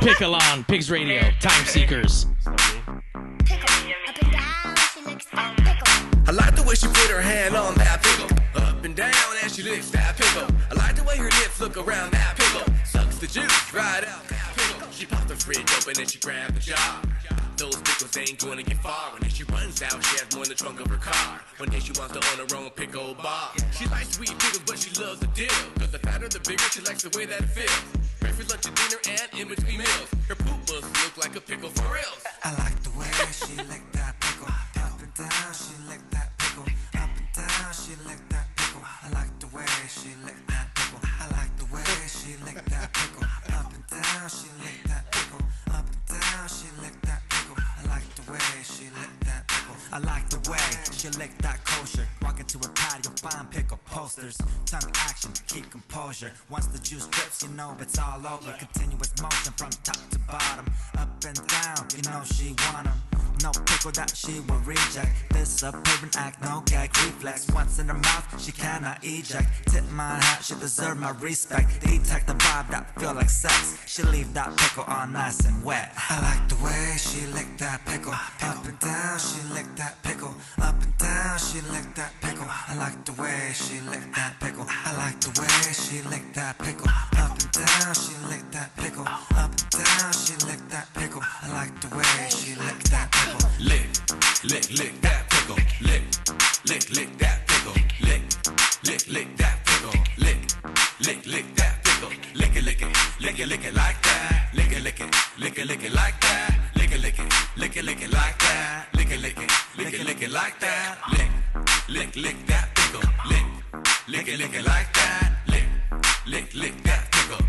Pickle on Pigs Radio, Time Seekers. I like the way she put her hand on that pickle. Up and down as she licks that pickle. I like the way her lips look around that pickle. Sucks the juice right out that pickle. She popped the fridge open and she grabbed the jar. Those pickles ain't gonna get far. When she runs out, she has more in the trunk of her car. One day she wants to own her own pickle bar. She likes sweet pickles, but she loves the deal. Cause the fatter the bigger, she likes the way that it feels. Breakfast, lunch, and dinner, and in between meals. Her poop must look like a pickle for reals. I like the way she licked that pickle. Up and down, she licked that pickle. Up and down, she licked that pickle. I like the way she licked that pickle. I like the way she licked that pickle. Up and down, she licked that pickle. Up and down, she licked that pickle. I like the way she licked that pickle. I like the way she licked that kosher. Walk into a patio, find pickle posters. Tongue action, keep composure. Once the juice drips, you know it's all over. Continuous motion from top to bottom. Up and down, you know she want 'em. No pickle that she will reject. This a pervert act, no gag reflex. Once in her mouth, she cannot eject. Tip my hat, she deserve my respect. Detect the vibe that feel like sex. She leave that pickle all nice and wet. I like the way she licked that pickle. Up and down, she licked that pickle. Up and down, she licked that pickle. I like the way she licked that pickle. I like the way she licked that pickle. Up and down, she licked that pickle. Up and down, she licked that pickle. I like the way she licked that pickle. Lick, lick, lick that pickle. Lick, lick, lick that pickle. Lick, lick, lick that pickle. Lick, lick, lick that pickle. Lick it, lick it, lick it, lick it like that. Lick it, lick it, lick it, lick it like that. Lick it, lick it, lick it, lick it like that. Lick it, lick it, lick it, lick it like that. Lick, lick, lick that pickle. Lick, lick it, lick it like that. Lick, lick, lick that pickle.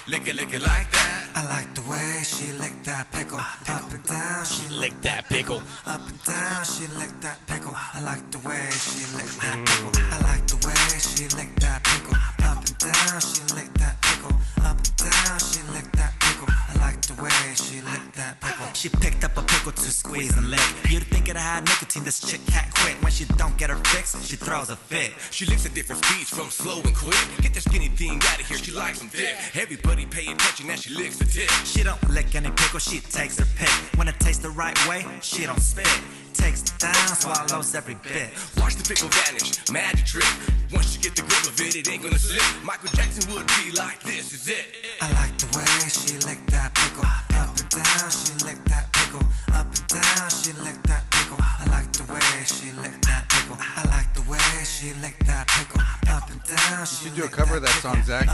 Lick, lick it like that. I like the way she licked that pickle. Up and down, she Lick that pickle. Up and down, she licked that pickle. I like the way she licked that pickle. I like the way she licked that pickle. Up and down, she licked that pickle. Up and down, she licked that pickle. I like the way she licked that pickle. She picked up a pickle to squeeze and lick. You'd think it had nicotine, this chick can't quit. When she don't get her fix, she throws a fit. She licks at different speeds from slow and quick. Get that skinny thing out of here, she likes them thick. Everybody pay attention as she licks the tip. She don't lick any pickle, she takes her pick. When it tastes the right way, she don't spit. Takes it down, swallows every bit. Watch the pickle vanish, magic trick. Once you get the grip of it, it ain't gonna slip. Michael Jackson would be like, this is it. I like the way she licked that pickle. Up and down, she licked that pickle. Up and down, she licked that pickle. I like the way she licked that pickle. I like the way she licked that pickle. Up and down, she You should do a cover of that song, Zack.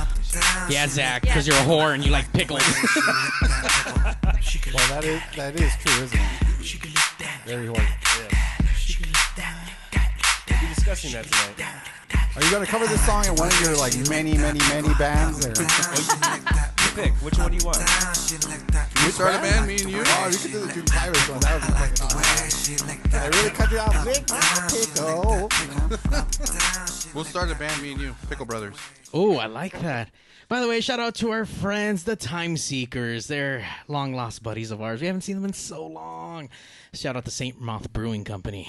Yeah, Zach, because you're a whore and you like pickles. Well, that is true, isn't it? Very horrible. We'll be discussing that tonight. Are you going to cover this song in one of your like many bands? Or? You pick. Which one do you want? Can we start a band, me and you? Oh, you could do the June Pirates one. That would be fucking awesome. I really cut you out. Lick that pickle. We'll start a band, me and you. Pickle Brothers. Oh, I like that. By the way, shout out to our friends, the Time Seekers. They're long-lost buddies of ours. We haven't seen them in so long. Shout out to St. Moth Brewing Company.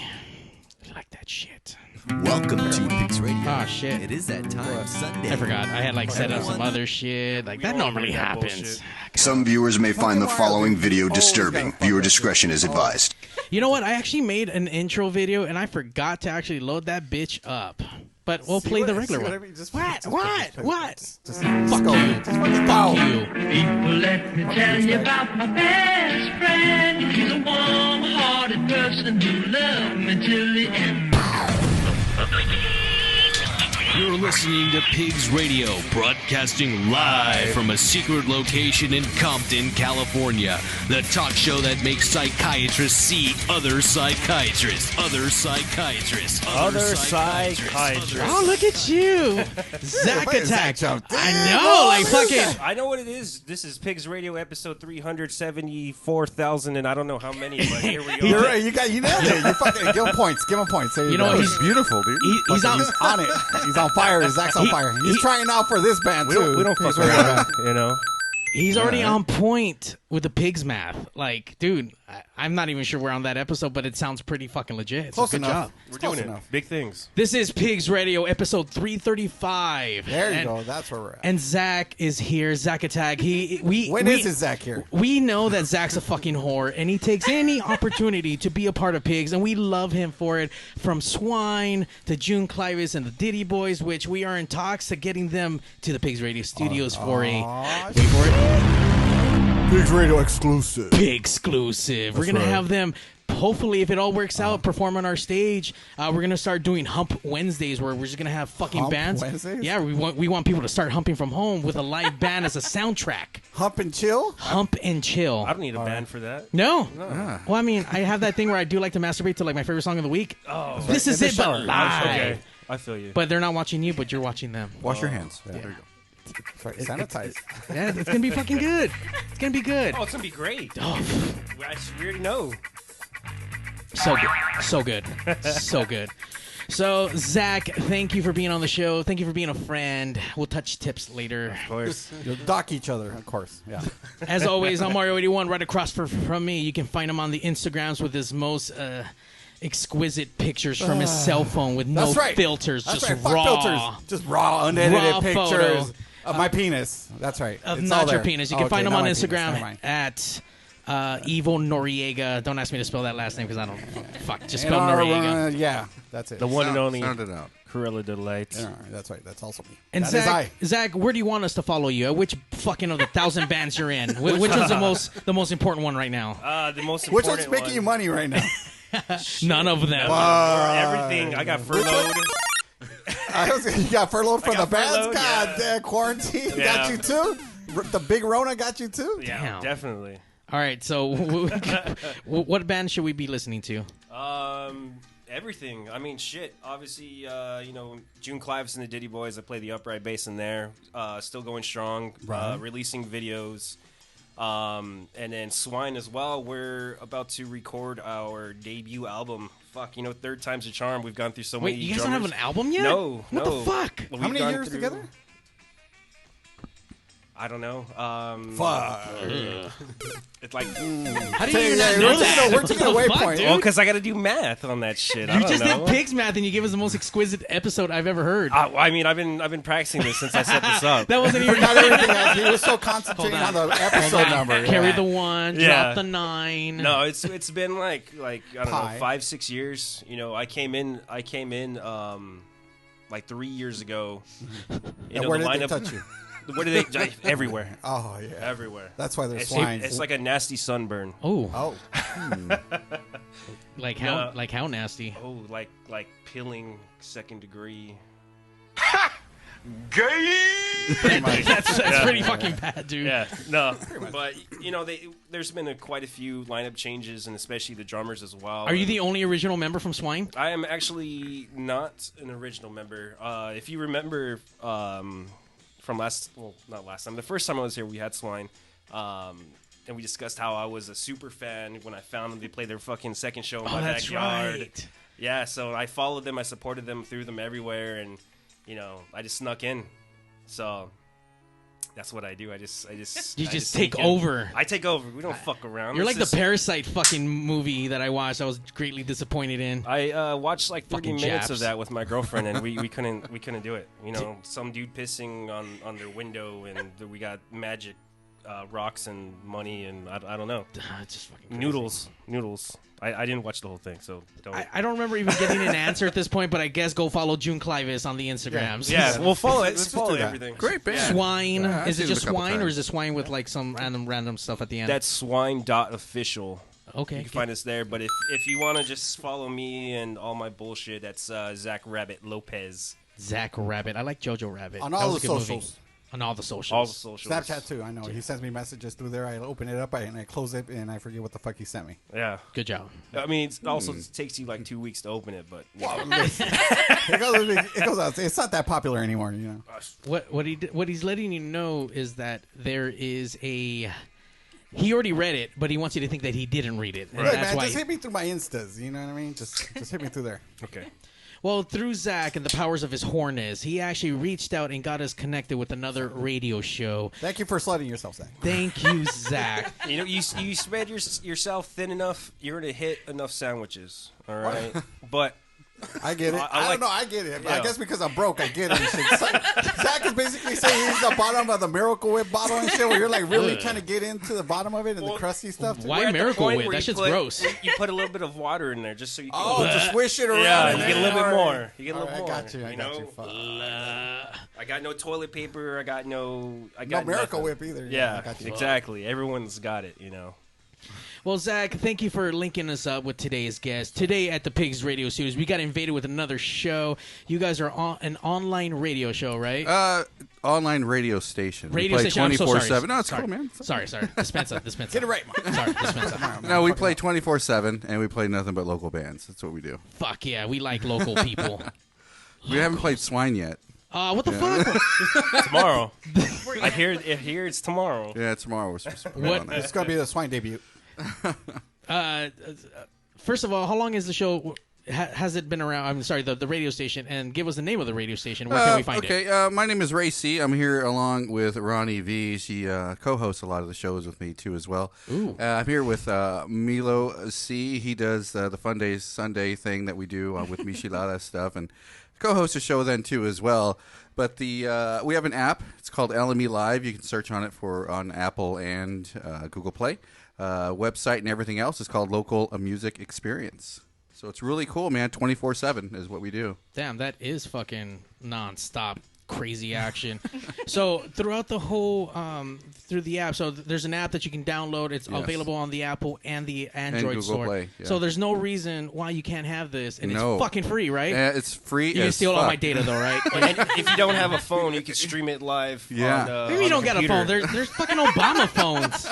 I like that shit. Welcome to Pigs Radio. Oh, shit. It is that time, Sunday. I forgot. I had, like, set up some other shit. Like, that normally happens. Some viewers may find the following video disturbing. Viewer discretion is advised. You know what? I actually made an intro video, and I forgot to actually load that bitch up. But we'll play the regular one. What? Just Fuck go. you. Just fucking Fuck go. you. People, let me tell you about my best friend. He's a warm-hearted person who loved me till the end. You're listening to Pigs Radio, broadcasting live from a secret location in Compton, California. The talk show that makes psychiatrists see other psychiatrists. Other psychiatrists. Other psychiatrists. Oh, look at you. Zack Attack. I know, like fucking. I know what it is. This is Pigs Radio episode 374,000, and I don't know how many, but here we go. You're right. You nailed it. You fucking give him points. Give him points. There you know, go. he's beautiful, dude. He's on on it. He's on fire. Zack's on fire. He's trying out for this band too. We don't fuck around, you know. He's already on point with the pigs math. Like, dude, I'm not even sure we're on that episode, but it sounds pretty fucking legit. It's Close a good enough. job. We're doing it. Big things. This is Pigs Radio, episode 335. There you go. That's where we're at. And Zack is here. Zack Attack. When is Zack here? We know that Zack's a fucking whore, and he takes any opportunity to be a part of Pigs, and we love him for it. From Swine to June Clivis and the Diddy Boys, which we are in talks to getting them to the Pigs Radio studios for a... Wait for it. Pigs Radio exclusive. Pig-exclusive. We're going to have them... Hopefully, if it all works out, perform on our stage. We're going to start doing Hump Wednesdays where we're just going to have fucking Hump bands. Wednesdays? Yeah, we want people to start humping from home with a live band as a soundtrack. Hump and chill? Hump and chill. I don't need a band for that. No. Well, I mean, I have that thing where I do like to masturbate to like my favorite song of the week. Oh. This is it, but live. Okay. I feel you. But they're not watching you, but you're watching them. Wash your hands. Yeah. There you go. Sorry, sanitize. Yeah, it's going to be fucking good. It's going to be good. Oh, it's going to be great. Oh, We already know. so good. So good. So good. So, Zack, thank you for being on the show. Thank you for being a friend. We'll touch tips later. Of course. You'll dock each other, of course. Yeah. As always, I'm Mario81, right across from me. You can find him on the Instagrams with his most exquisite pictures from his cell phone with no filters, That's just right. Fuck raw. filters. Just raw, unedited Raw pictures photo. of my penis. That's right. Of It's all not your there. penis. You can Okay, find him not on my penis. Never Instagram mind. at Evil Noriega. Don't ask me to spell that last name because I don't. Fuck, just spell Noriega. Yeah, that's it. The one and only Sound it out. Corella Delight. Yeah, that's right. That's also me. And That is I. Zach, where do you want us to follow you? At which fucking of the 1,000 bands you're in? Which is the most important one right now? The most Which important one's making you money right now? None of them. Everything. I got furloughed. You got furloughed from the bands? furloughed, God yeah. damn, quarantine Yeah. got you too? The big Rona got you too? Yeah, Damn. definitely. All right, so what band should we be listening to? Everything. I mean, shit. Obviously, June Clivis and the Diddy Boys. I play the upright bass in there. Still going strong. Right. Releasing videos. And then Swine as well. We're about to record our debut album. Fuck, third time's a charm. We've gone through so Wait, many you guys don't have an album yet? No. What the fuck? Well, How we've many gone years through- together? I don't know. Fuck. It's like, How do you not know that? We're taking a What the waypoint. fuck, dude? well, because I got to do math on that shit. I You don't just know. did Pigs Math and you gave us the most exquisite episode I've ever heard. I mean, I've been practicing this since I set this up. That wasn't even Not everything else. He was so concentrating on the episode number. Carry Yeah. the 1, Yeah. drop the 9. No, it's been like I don't Pie. know, 5-6 years. I came in like 3 years ago. And where did they touch you? Where did they? Everywhere. Oh, yeah. Everywhere. That's why they're It's, swine. it's like a nasty sunburn. Oh, Oh. like Yeah. how nasty? Oh, like peeling second degree. That's pretty fucking bad, dude. Yeah, no, but there's been quite a few lineup changes, and especially the drummers as well. Are you the only original member from Swine? I am actually not an original member. If you remember from not last time, the first time I was here, we had Swine, and we discussed how I was a super fan when I found them. They played their fucking second show in my that's backyard. right. Yeah, so I followed them, I supported them, threw them everywhere, and I just snuck in. So that's what I do. I just take sneak in. over. I take over. We don't fuck around. You're It's like just- the Parasite fucking movie that I watched. I was greatly disappointed in. I watched like 30 Fucking minutes Japs. of that with my girlfriend, and we couldn't do it. Some dude pissing on their window, and we got magic rocks and money, and I don't know. It's just fucking crazy. Noodles. I didn't watch the whole thing, so don't. I don't remember even getting an answer at this point, but I guess go follow June Clivis on the Instagrams. Yeah, we'll follow it. Let's just Follow do that. everything. Great band. Swine. Yeah, I've Is it seen just them a couple Swine, or times. is it Swine with like some random stuff at the end? That's swine.official. Okay. You can find us there, but if you want to just follow me and all my bullshit, that's Zack Rabbit Lopez. Zack Rabbit. I like Jojo Rabbit. On That all was the a good movie. socials. On all the socials. All the socials. Snapchat too. I know. He sends me messages through there. I open it up and I close it and I forget what the fuck he sent me. Yeah. Good job. I mean, it also takes you like 2 weeks to open it, but It goes out. It's not that popular anymore, What he's letting you know is that there is a. He already read it, but he wants you to think that he didn't read it. And Look, that's man, why. just hit me through my Instas. You know what I mean? Just hit me through there. okay. Well, through Zack and the powers of his hornness, he actually reached out and got us connected with another radio show. Thank you for slutting yourself, Zack. Thank you, Zack. You know, you spread yourself thin enough, you're gonna hit enough sandwiches. All right, but. I get it. I don't know. I get it. Yeah. I guess because I'm broke, I get it. Zack is basically saying he's the bottom of the Miracle Whip bottle and shit, where you're like really trying to get into the bottom of it and the crusty stuff. Why We're at the Miracle point Whip? where That you shit's put- gross. You put a little bit of water in there just so you can. to swish it around. Yeah, and you get a then- little bit all more. right. You get a All little right, more. I got you. I got you. Fuck. I got no toilet paper. I got No Miracle nothing. Whip either. Yeah, I got you. exactly. Everyone's got it. You know. Well, Zack, thank you for linking us up with today's guest. Today at the Pigs Radio Studios, we got invaded with another show. You guys are on an online radio show, right? Online radio station. Radio we play station. I'm so sorry. 24/7. No, it's sorry. cool, man. Sorry. Dispensa. Get it right, Mark. Sorry, Dispensa. No, we play 24/7, and we play nothing but local bands. That's what we do. Fuck yeah, we like local people. We haven't played Swine yet. What the fuck? Tomorrow. I hear it's tomorrow. Yeah, tomorrow. We're supposed to What? on that. It's gonna be the Swine debut. First of all, how long is the show? Has it been around? I'm sorry, the radio station, and give us the name of the radio station. Where can we find it? Okay, my name is Rey C. I'm here along with Ronnie V. She co-hosts a lot of the shows with me too as well. Ooh. I'm here with Milo C. He does the Fun Days Sunday thing that we do with Michelada stuff, and co-hosts a show then too as well. But we have an app. It's called LME Live. You can search on it on Apple and Google Play. Website and everything else is called Local Music Experience. So it's really cool, man. 24/7 is what we do. Damn, that is fucking nonstop crazy action. So throughout the whole through the app, so there's an app that you can download. It's available on the Apple and the Android Google store. Play, yeah. So there's no reason why you can't have this, and No. it's fucking free, right? Yeah, it's free. You can as steal all fuck. my data though, right? And if you don't have a phone, you can stream it live. Yeah. On, Maybe you don't got a phone. There's fucking Obama phones.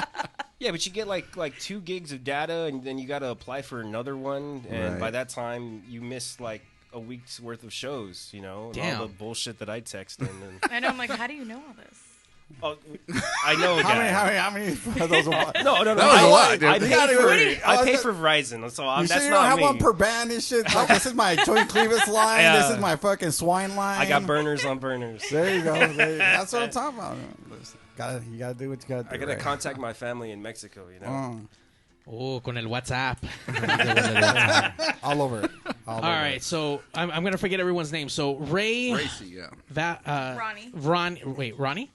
Yeah, but you get like 2 gigs of data, and then you got to apply for another one, and Right. by that time you miss like a week's worth of shows, you know, and Damn. all the bullshit that I text in. And, I know. I'm like, how do you know all this? oh, I know. How that. many of those? No. That was a lot, dude. I You pay gotta for, wait. I pay for Verizon, so You that's sure you not don't have me. one per band and shit? Like, this is my Joey Clevis line. Yeah. This is my fucking Swine line. I got burners on burners. There you go. That's what I'm talking about. You gotta do what you gotta do. I gotta right? contact my family in Mexico, you know. Oh, con el WhatsApp. All over it. All right, so I'm gonna forget everyone's name. So Rey, Racy, yeah. Ronnie. Ronnie.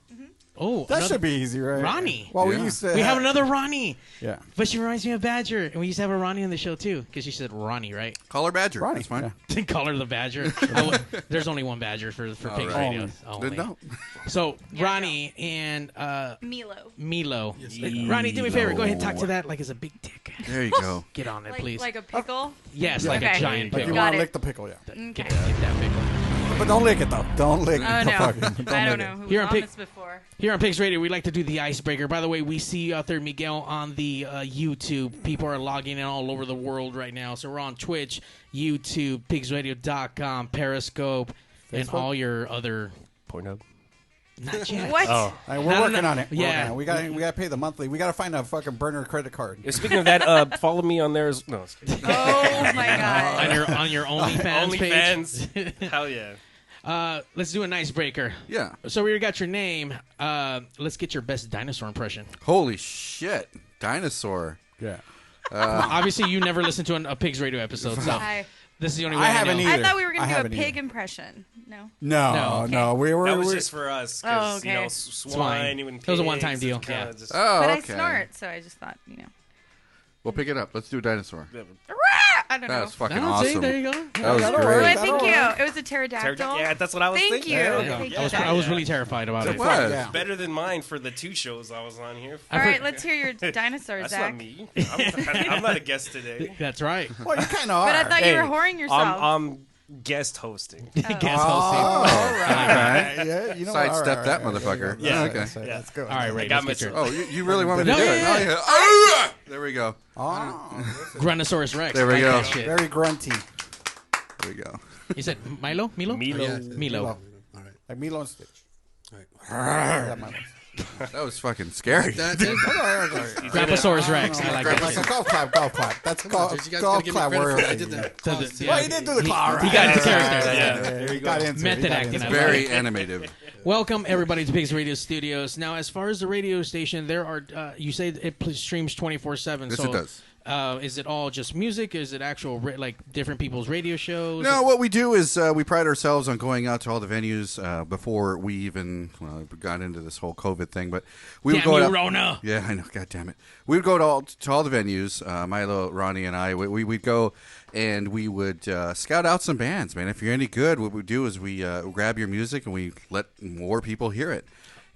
Oh, That another- should be easy, right? Ronnie. Well, Yeah. we used to. We have another Ronnie. Yeah. But she reminds me of Badger, and we used to have a Ronnie on the show too, because she said Ronnie, right? Call her Badger. Ronnie, That's fine. yeah. Call her the Badger. There's only one Badger for Pigs right. Radio. Only. No. So Ronnie and Milo. Ronnie, do me a favor. Go ahead and talk to that like it's a big dick. There you go. Get on it, please. Like a pickle? Yes, like a Okay. giant Like you pickle. Got want to it. lick the pickle, yeah. Okay. Get that pickle. But don't lick it though. Don't lick Oh, the no. fucking. I lick don't it. know who Here was on on Pig- this before. Here on Pigs Radio, we like to do the icebreaker. By the way, we see you out there, Miguel, on the YouTube. People are logging in all over the world right now. So we're on Twitch, YouTube, PigzRadio.com, Periscope, and Facebook? all your other... Pornhub. Not yet. What? Oh. All right, we're No, working on it. We're Yeah. working on it. We gotta pay the monthly. We gotta find a fucking burner credit card. Yeah, speaking of that, follow me on there. No, it's kidding. Oh, my God. on your OnlyFans page. OnlyFans. Hell yeah. Let's do an icebreaker. Yeah. So we already got your name. Let's get your best dinosaur impression. Holy shit. Dinosaur. Yeah. Obviously, you never listened to a Pigs Radio episode, so Hi. this is the only way I I haven't know. either. I thought we were going I to do a haven't pig either. impression. No. No, okay. We were. That was we- just for us. Oh, 'Cause, okay. You know, swine. Even That was a pigs, one-time it's deal, kinda yeah. just- Oh, But okay. I snort, so I just thought, We'll pick it up. Let's do a dinosaur. I don't know. That's fucking Oh, see, awesome. there you go. That was Oh, great. thank you. It was a pterodactyl. Yeah, that's what I was Thank thinking. you. There Yeah. Thank I was, you. I was really terrified about it. It was. Yeah. Better than mine for the 2 shows I was on here. All right, let's hear your dinosaur, That's Zack. not me. I'm not a guest today. That's right. Well, you kind of are. But I thought you Hey, were whoring yourself. I'm guest hosting. Guest hosting. all right. Yeah, you know. Sidestep all that right. motherfucker. Yeah. Okay. That's Yeah. good. All right, Ray, got let's get my- your Oh, you really want me to No, do it? yeah, Oh, yeah. yeah. Ah! There we go. Oh, Gruntosaurus Rex. There we Like go. that shit. very grunty. There we go. You said Milo? Milo. Milo. Like Milo and Stitch. All right. That Milo. That was fucking scary. Grapposaurus Rex. I like That's a that. golf clap. That's golf clap. I did that. Well, he did do the claw. He got into character. Yeah. He got into Method acting. It's very animative. Welcome everybody to Pigs Radio Studios. Now, as far as the radio station, there are you say it streams 24/7. Yes, so, it does. Is it all just music? Is it actual like different people's radio shows? No, what we do is we pride ourselves on going out to all the venues before we even got into this whole COVID thing. But we would Damn go you, out. Rona. Yeah, I know. God damn it. We would go to all the venues. Milo, Ronnie, and I. We'd go and we would scout out some bands. Man, if you're any good, what we do is we grab your music and we let more people hear it.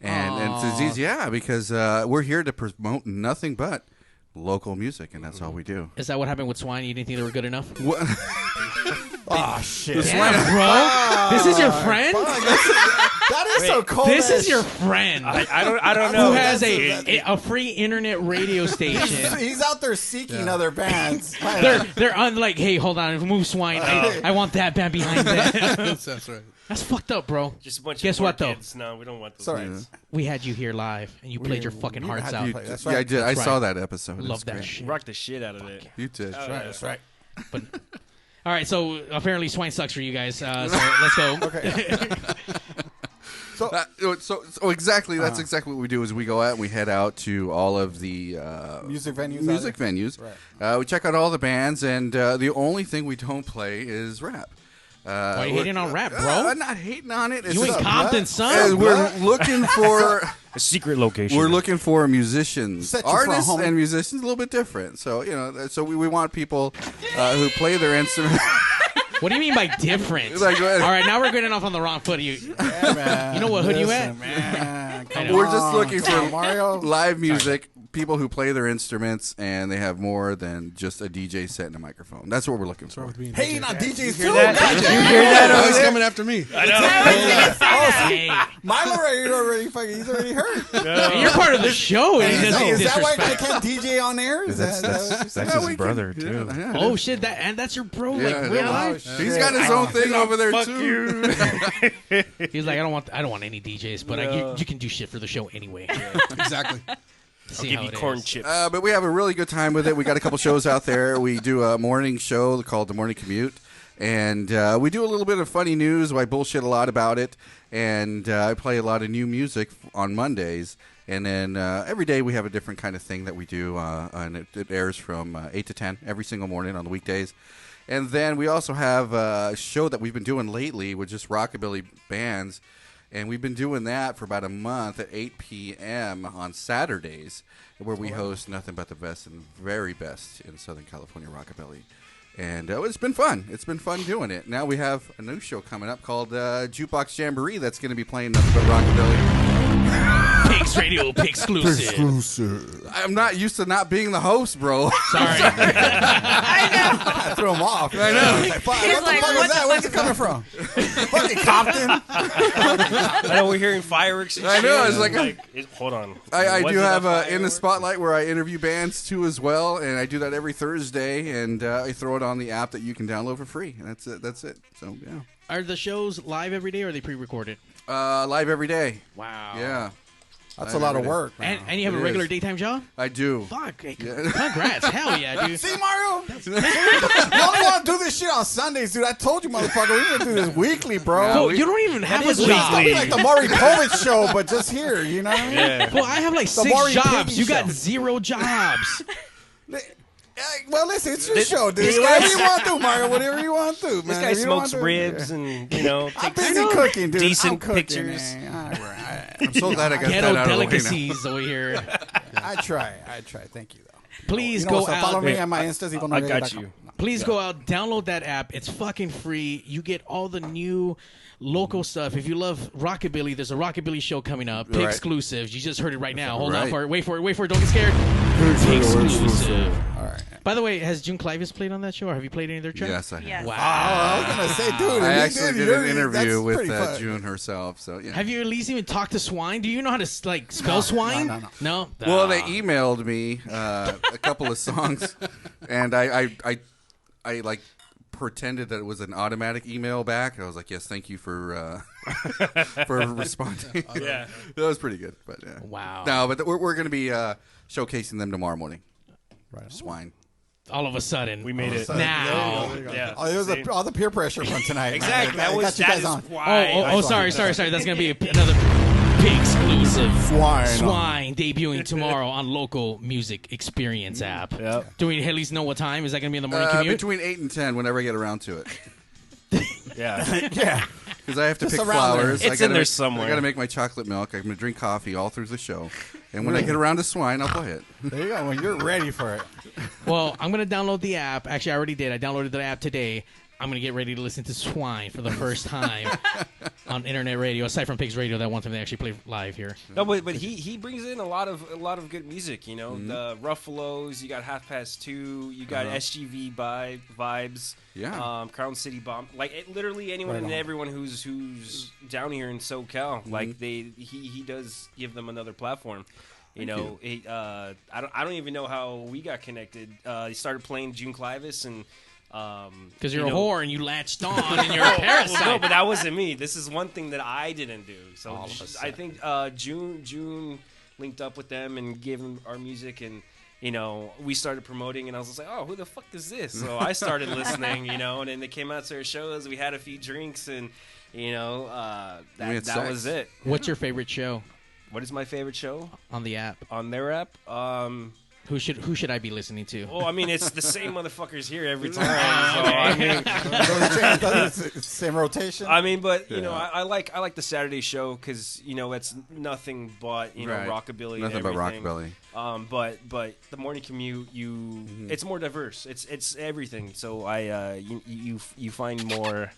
And it's as easy, because we're here to promote nothing but local music, and that's all we do. Is that what happened with Swine? You didn't think they were good enough? Oh shit! Damn, bro. This is your friend? That is so cold. This is your friend. I don't know. Who has a free internet radio station? He's out there seeking other bands. They're like, hey, hold on, move Swine. I want that band behind that. That's right. That's fucked up, bro. Just a bunch Guess of what, though? kids. No, we don't want those. Sorry. kids. We had you here live, and you played your fucking hearts out. That's Yeah, I did. That's I saw right. that episode. Love It's that great. shit. Rock the shit out of it. You did. That's right. But, all right, so apparently Swine sucks for you guys. So let's go. Okay. So exactly, that's exactly what we do. Is we go out and we head out to all of the Music venues. venues. Right. We check out all the bands, and the only thing we don't play is rap. Why are you hating on rap, bro? I'm not hating on it. It's You in just- Compton, son? We're looking for A secret location. we're looking for musicians, Set you for a artists, home. and musicians a little bit different. So so we want people who play their instrument. What do you mean by different? Like, All right, now we're getting off on the wrong foot. You Man, know what hood you at? Man, I know. We're just looking Come on, for Mario. live music, people who play their instruments, and they have more than just a DJ set and a microphone. That's what we're looking for. Hey, not DJs too. You hear that? Oh, he's coming after me. Hey, Milo already fucking. He's already heard. and you're part of the show, and he doesn't Is that why I disrespect. can't DJ on air? Is that what you're saying? Yeah, we can- yeah. Oh shit! That's your bro, Yeah, like real life. He's got his own thing over there too. He's like, I don't want any DJs, but you can do shit for the show anyway. Exactly. See Give how you it corn is. chips. But we have a really good time with it. We got a couple shows out there. We do a morning show called The Morning Commute. And we do a little bit of funny news. I bullshit a lot about it. And I play a lot of new music on Mondays. And then every day we have a different kind of thing that we do. And it airs from 8 to 10 every single morning on the weekdays. And then we also have a show that we've been doing lately with just rockabilly bands. And we've been doing that for about a month at 8 p.m. on Saturdays, where we host nothing but the best and very best in Southern California rockabilly. And it's been fun. It's been fun doing it. Now we have a new show coming up called Jukebox Jamboree that's going to be playing nothing but rockabilly. Pigs Radio exclusive. I'm not used to not being the host, bro. Sorry. I threw him off. I know. Like, fuck, He's what like, the fuck what is that? the Where's it coming from? Fucking Compton. I know we're hearing fireworks. And I know, shit, it's like- hold on. I Was do it a have In the firework? Spotlight where I interview bands too as well, and I do that every Thursday, and I throw it on the app that you can download for free, and that's it. So yeah, Are the shows live every day or are they pre-recorded? live every day. Wow. Yeah, That's a lot of work, man. And you have a It regular is. daytime job? I do. Fuck. Hey, Yeah. congrats. Hell yeah, dude. See, Mario? You only want to do this shit on Sundays, dude. I told you, motherfucker. We're going to do this weekly, bro. Well, you don't even have a It's gonna be job. like the Maury Povich show, but just here, you know what I mean? Yeah. Well, I have like The 6 Maury jobs. Piggy You got show. 0 jobs. Well, listen, it's your This- show, dude. this Whatever guy's- you want to do, Mario. Whatever you want to do, man. This guy If you don't smokes wanna do- ribs and, I'm takes busy cooking, dude. decent I'm cooking, pictures. man. All right. I'm so glad I got Ghetto that out of the way now. delicacies over here. I try. Thank you, though. Please You know go what's up? Follow out. me on my Instas. I got you. Please go out, download that app. It's fucking free. You get all the new local stuff. If you love rockabilly, there's a rockabilly show coming up. Pig Right. exclusive. You just heard it right now. Hold on Right. for it. Wait for it. Don't get scared. Pig exclusive. All right. By the way, has June Clivis played on that show, or have you played any of their tracks? Yes, I have. Yes. Oh, Wow. I was gonna say, dude. I if you actually did you're- an interview that's with pretty fun. June herself. So yeah. Have you at least even talked to Swine? Do you know how to spell Swine? No. Well, they emailed me a couple of songs, and I like pretended that it was an automatic email back. I was like, "Yes, thank you for for responding. Yeah. That was pretty good. But Wow. No, but we're going to be showcasing them tomorrow morning. Right. Swine. All of a sudden. We made it. Now. There you go. Yeah. Oh, it was all the peer pressure from tonight. Exactly. Man. That Got you guys is on. why. Sorry. That's going to be another big exclusive. Swine debuting tomorrow on local music experience app. Yep. Do we at least know what time? Is that going to be in the morning commute? Between 8 and 10, whenever I get around to it. Yeah. Yeah. Because I have to Just pick around there. flowers. It's in there somewhere. I got to make my chocolate milk. I'm going to drink coffee all through the show. And when I get around to Swine, I'll play it. There you go. When you're ready for it. Well, I'm going to download the app. Actually, I already did. I downloaded the app today. I'm going to get ready to listen to Swine for the first time on internet radio, aside from Pigs Radio, that one time they actually play live here. No, but he brings in a lot of good music. You know, the Ruffalos. You got 2:30. You got SGV vibes. Yeah. Crown City Bomb. Like literally anyone and everyone who's down here in SoCal. Like he does give them another platform. You know, I don't even know how we got connected. He started playing June Clivis and. Because you're a whore and you latched on and you're a parasite. No, but that wasn't me. This is one thing that I didn't do. So I think June linked up with them and gave them our music, and you know we started promoting, and I was just like, oh, who the fuck is this? So I started listening, you know, and then they came out to our shows. We had a few drinks, and you know that was it. What's your favorite show? What is my favorite show on the app? On their app? Who should I be listening to? Well, I mean, it's the same motherfuckers here every time. So, I mean, same rotation. I mean, but you know, I like the Saturday show because you know it's nothing but you know rockabilly. Nothing and but everything. rockabilly. But the morning commute, it's more diverse. It's everything. So you find more.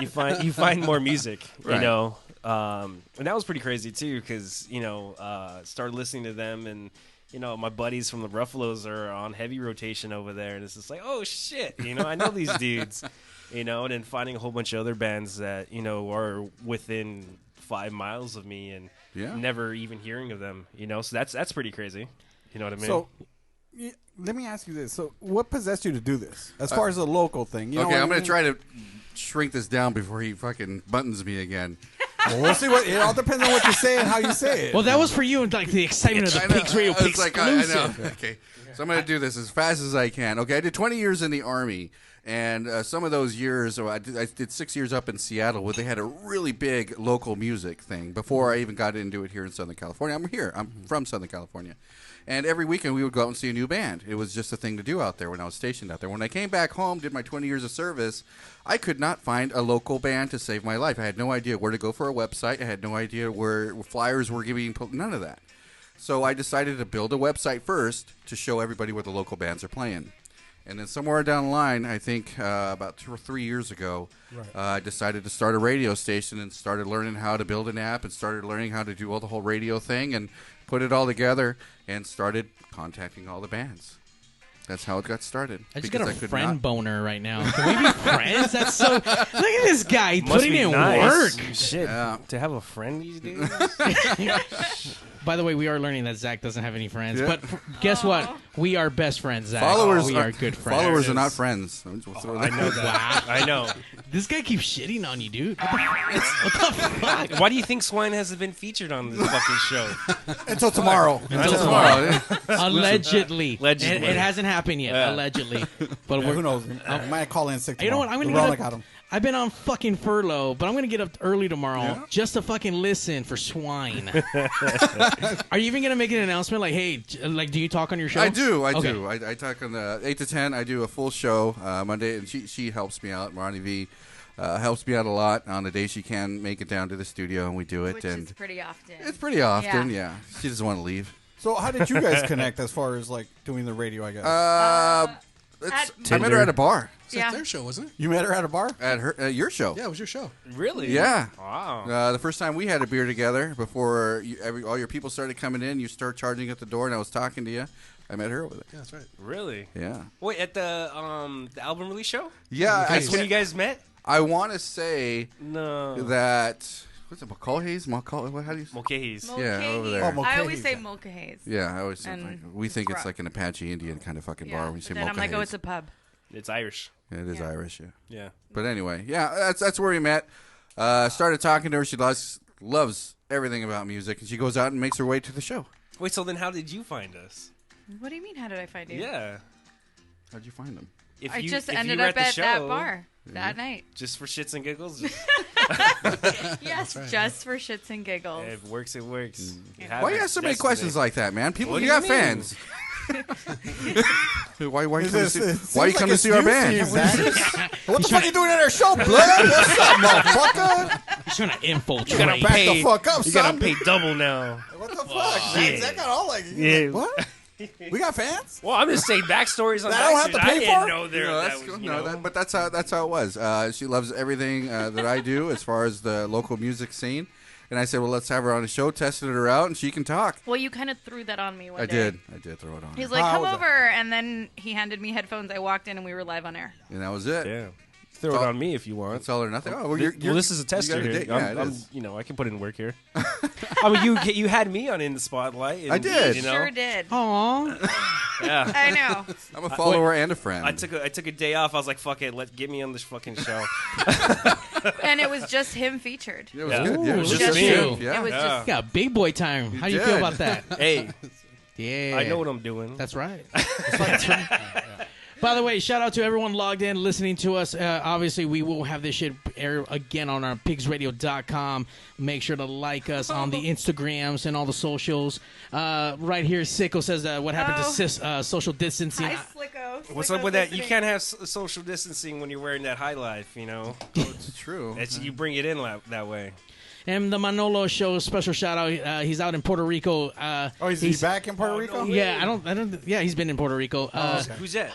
you find more music. Right. You know. And that was pretty crazy too, because you know, started listening to them, and you know, my buddies from the Ruffalos are on heavy rotation over there, and it's just like, oh shit, you know, I know these dudes, you know, and then finding a whole bunch of other bands that you know are within 5 miles of me, and never even hearing of them, you know, so that's pretty crazy, you know what I mean? So, let me ask you this: so, what possessed you to do this, as far as the local thing? You know I'm going to try to shrink this down before he fucking buttons me again. Well, we'll see. It all depends on what you say and how you say it. Well, that was for you, like the excitement of the Pigs Radio exclusive. I know. Okay, so I'm going to do this as fast as I can. Okay, I did 20 years in the Army, and some of those years, I did 6 years up in Seattle, where they had a really big local music thing. Before I even got into it here in Southern California, I'm from Southern California. And every weekend we would go out and see a new band. It was just a thing to do out there when I was stationed out there. When I came back home, did my 20 years of service, I could not find a local band to save my life. I had no idea where to go for a website. I had no idea where flyers were giving, none of that. So I decided to build a website first to show everybody what the local bands are playing. And then somewhere down the line, I think about 2 or 3 years ago, I decided to start a radio station and started learning how to build an app and started learning how to do all the whole radio thing and put it all together and started contacting all the bands. That's how it got started. I just got a friend boner right now. Can we be friends? That's so... Look at this guy putting in work. Shit. To have a friend these days? By the way, we are learning that Zack doesn't have any friends. But guess what? We are best friends, Zack. Followers we are good friends. Followers are not friends. I know that. I know. This guy keeps shitting on you, dude. What the fuck? Why do you think Swine hasn't been featured on this fucking show? Until tomorrow. Until tomorrow. Allegedly. It hasn't happened yet. Allegedly. But who knows? I might call in sick tomorrow. You know what? I'm going to get up. I've been on fucking furlough, but I'm going to get up early tomorrow just to fucking listen for Swine. Are you even going to make an announcement like, hey, like, do you talk on your show? I do. I talk on the 8 to 10. I do a full show Monday, and she helps me out. Marnie V helps me out a lot on the day she can make it down to the studio, and we do it. Which and is pretty often. It's pretty often, yeah. She doesn't want to leave. So how did you guys connect as far as, like, doing the radio, I guess? I met her at a bar. It's at their show, wasn't it? You met her at a bar? At your show. Yeah, it was your show. Really? Yeah. Wow. The first time we had a beer together, before all your people started coming in, you start charging at the door, and I was talking to you. I met her over there. Yeah, that's right. Really? Yeah. Wait, at the album release show? Yeah. That's when you guys met? I want to say that... What's it, Mulcahy's? How do you say? Mulcahy's. Yeah, over there. I always say Mulcahy's. Yeah, I always say we think it's like an Apache Indian kind of fucking bar when you say Mulcahy's. Mulcahy's. I'm like, oh, it's a pub. It's Irish. It is Irish, yeah. Yeah. But anyway, yeah, that's where we met. Started talking to her. She loves everything about music, and she goes out and makes her way to the show. Wait, so then how did you find us? What do you mean? How did I find you? Yeah. How'd you find them? I just ended up at that bar that night. Just for shits and giggles? Yes, just for shits and giggles. If it works, it works. Why you ask so many questions like that, man? People, What you do you got mean? fans. Why you It come to seems see our like band? it's juicy, Zach. What the fuck you doing at our show, blood? What's up, motherfucker? He's trying to infiltrate. You gotta Back pay, the fuck up, you son. gotta pay double now. What the fuck? Zach got all like, Yeah. what? We got fans? Well, I'm just saying backstories on That I don't have backstage. to pay I didn't for? know there. No, that that's was, cool. you No, know. but that's how it was. She loves everything that I do as far as the local music scene. And I said, well, let's have her on the show, tested her out, and she can talk. Well, you kind of threw that on me one I day. did throw it on. He's her. like, How come was over, and then he handed me headphones. I walked in, and we were live on air. And that was it. Yeah. Throw it on me if you want. It's all or nothing. Oh, well, This is a tester you got a here. date. Yeah, it I'm, is. you know, I can put in work here. I mean, you had me on In the Spotlight. And, I did. You know? Sure did. Aw. Yeah. I know. I'm a follower and a friend. I took a day off. I was like, fuck it, get me on this fucking show. And it was just him featured. It was Yeah. good. Yeah, it was Ooh, just look at you. you. Yeah. It was Yeah. just. Yeah, big boy time. How do you did. feel about that? Hey, Yeah. I know what I'm doing. That's right. That's right. By the way, shout out to everyone logged in, listening to us. Obviously, we will have this shit air again on our PigzRadio.com. Make sure to like us on the Instagrams and all the socials. Right here, Sicko says, what happened to social distancing? Hi, Slicko. What's up with that? You can't have social distancing when you're wearing that high life, you know? It's true. You bring it in that way. And the Manolo Show, special shout out. He's out in Puerto Rico. Is he back in Puerto Rico? Yeah, I don't. Yeah, he's been in Puerto Rico. Who's that?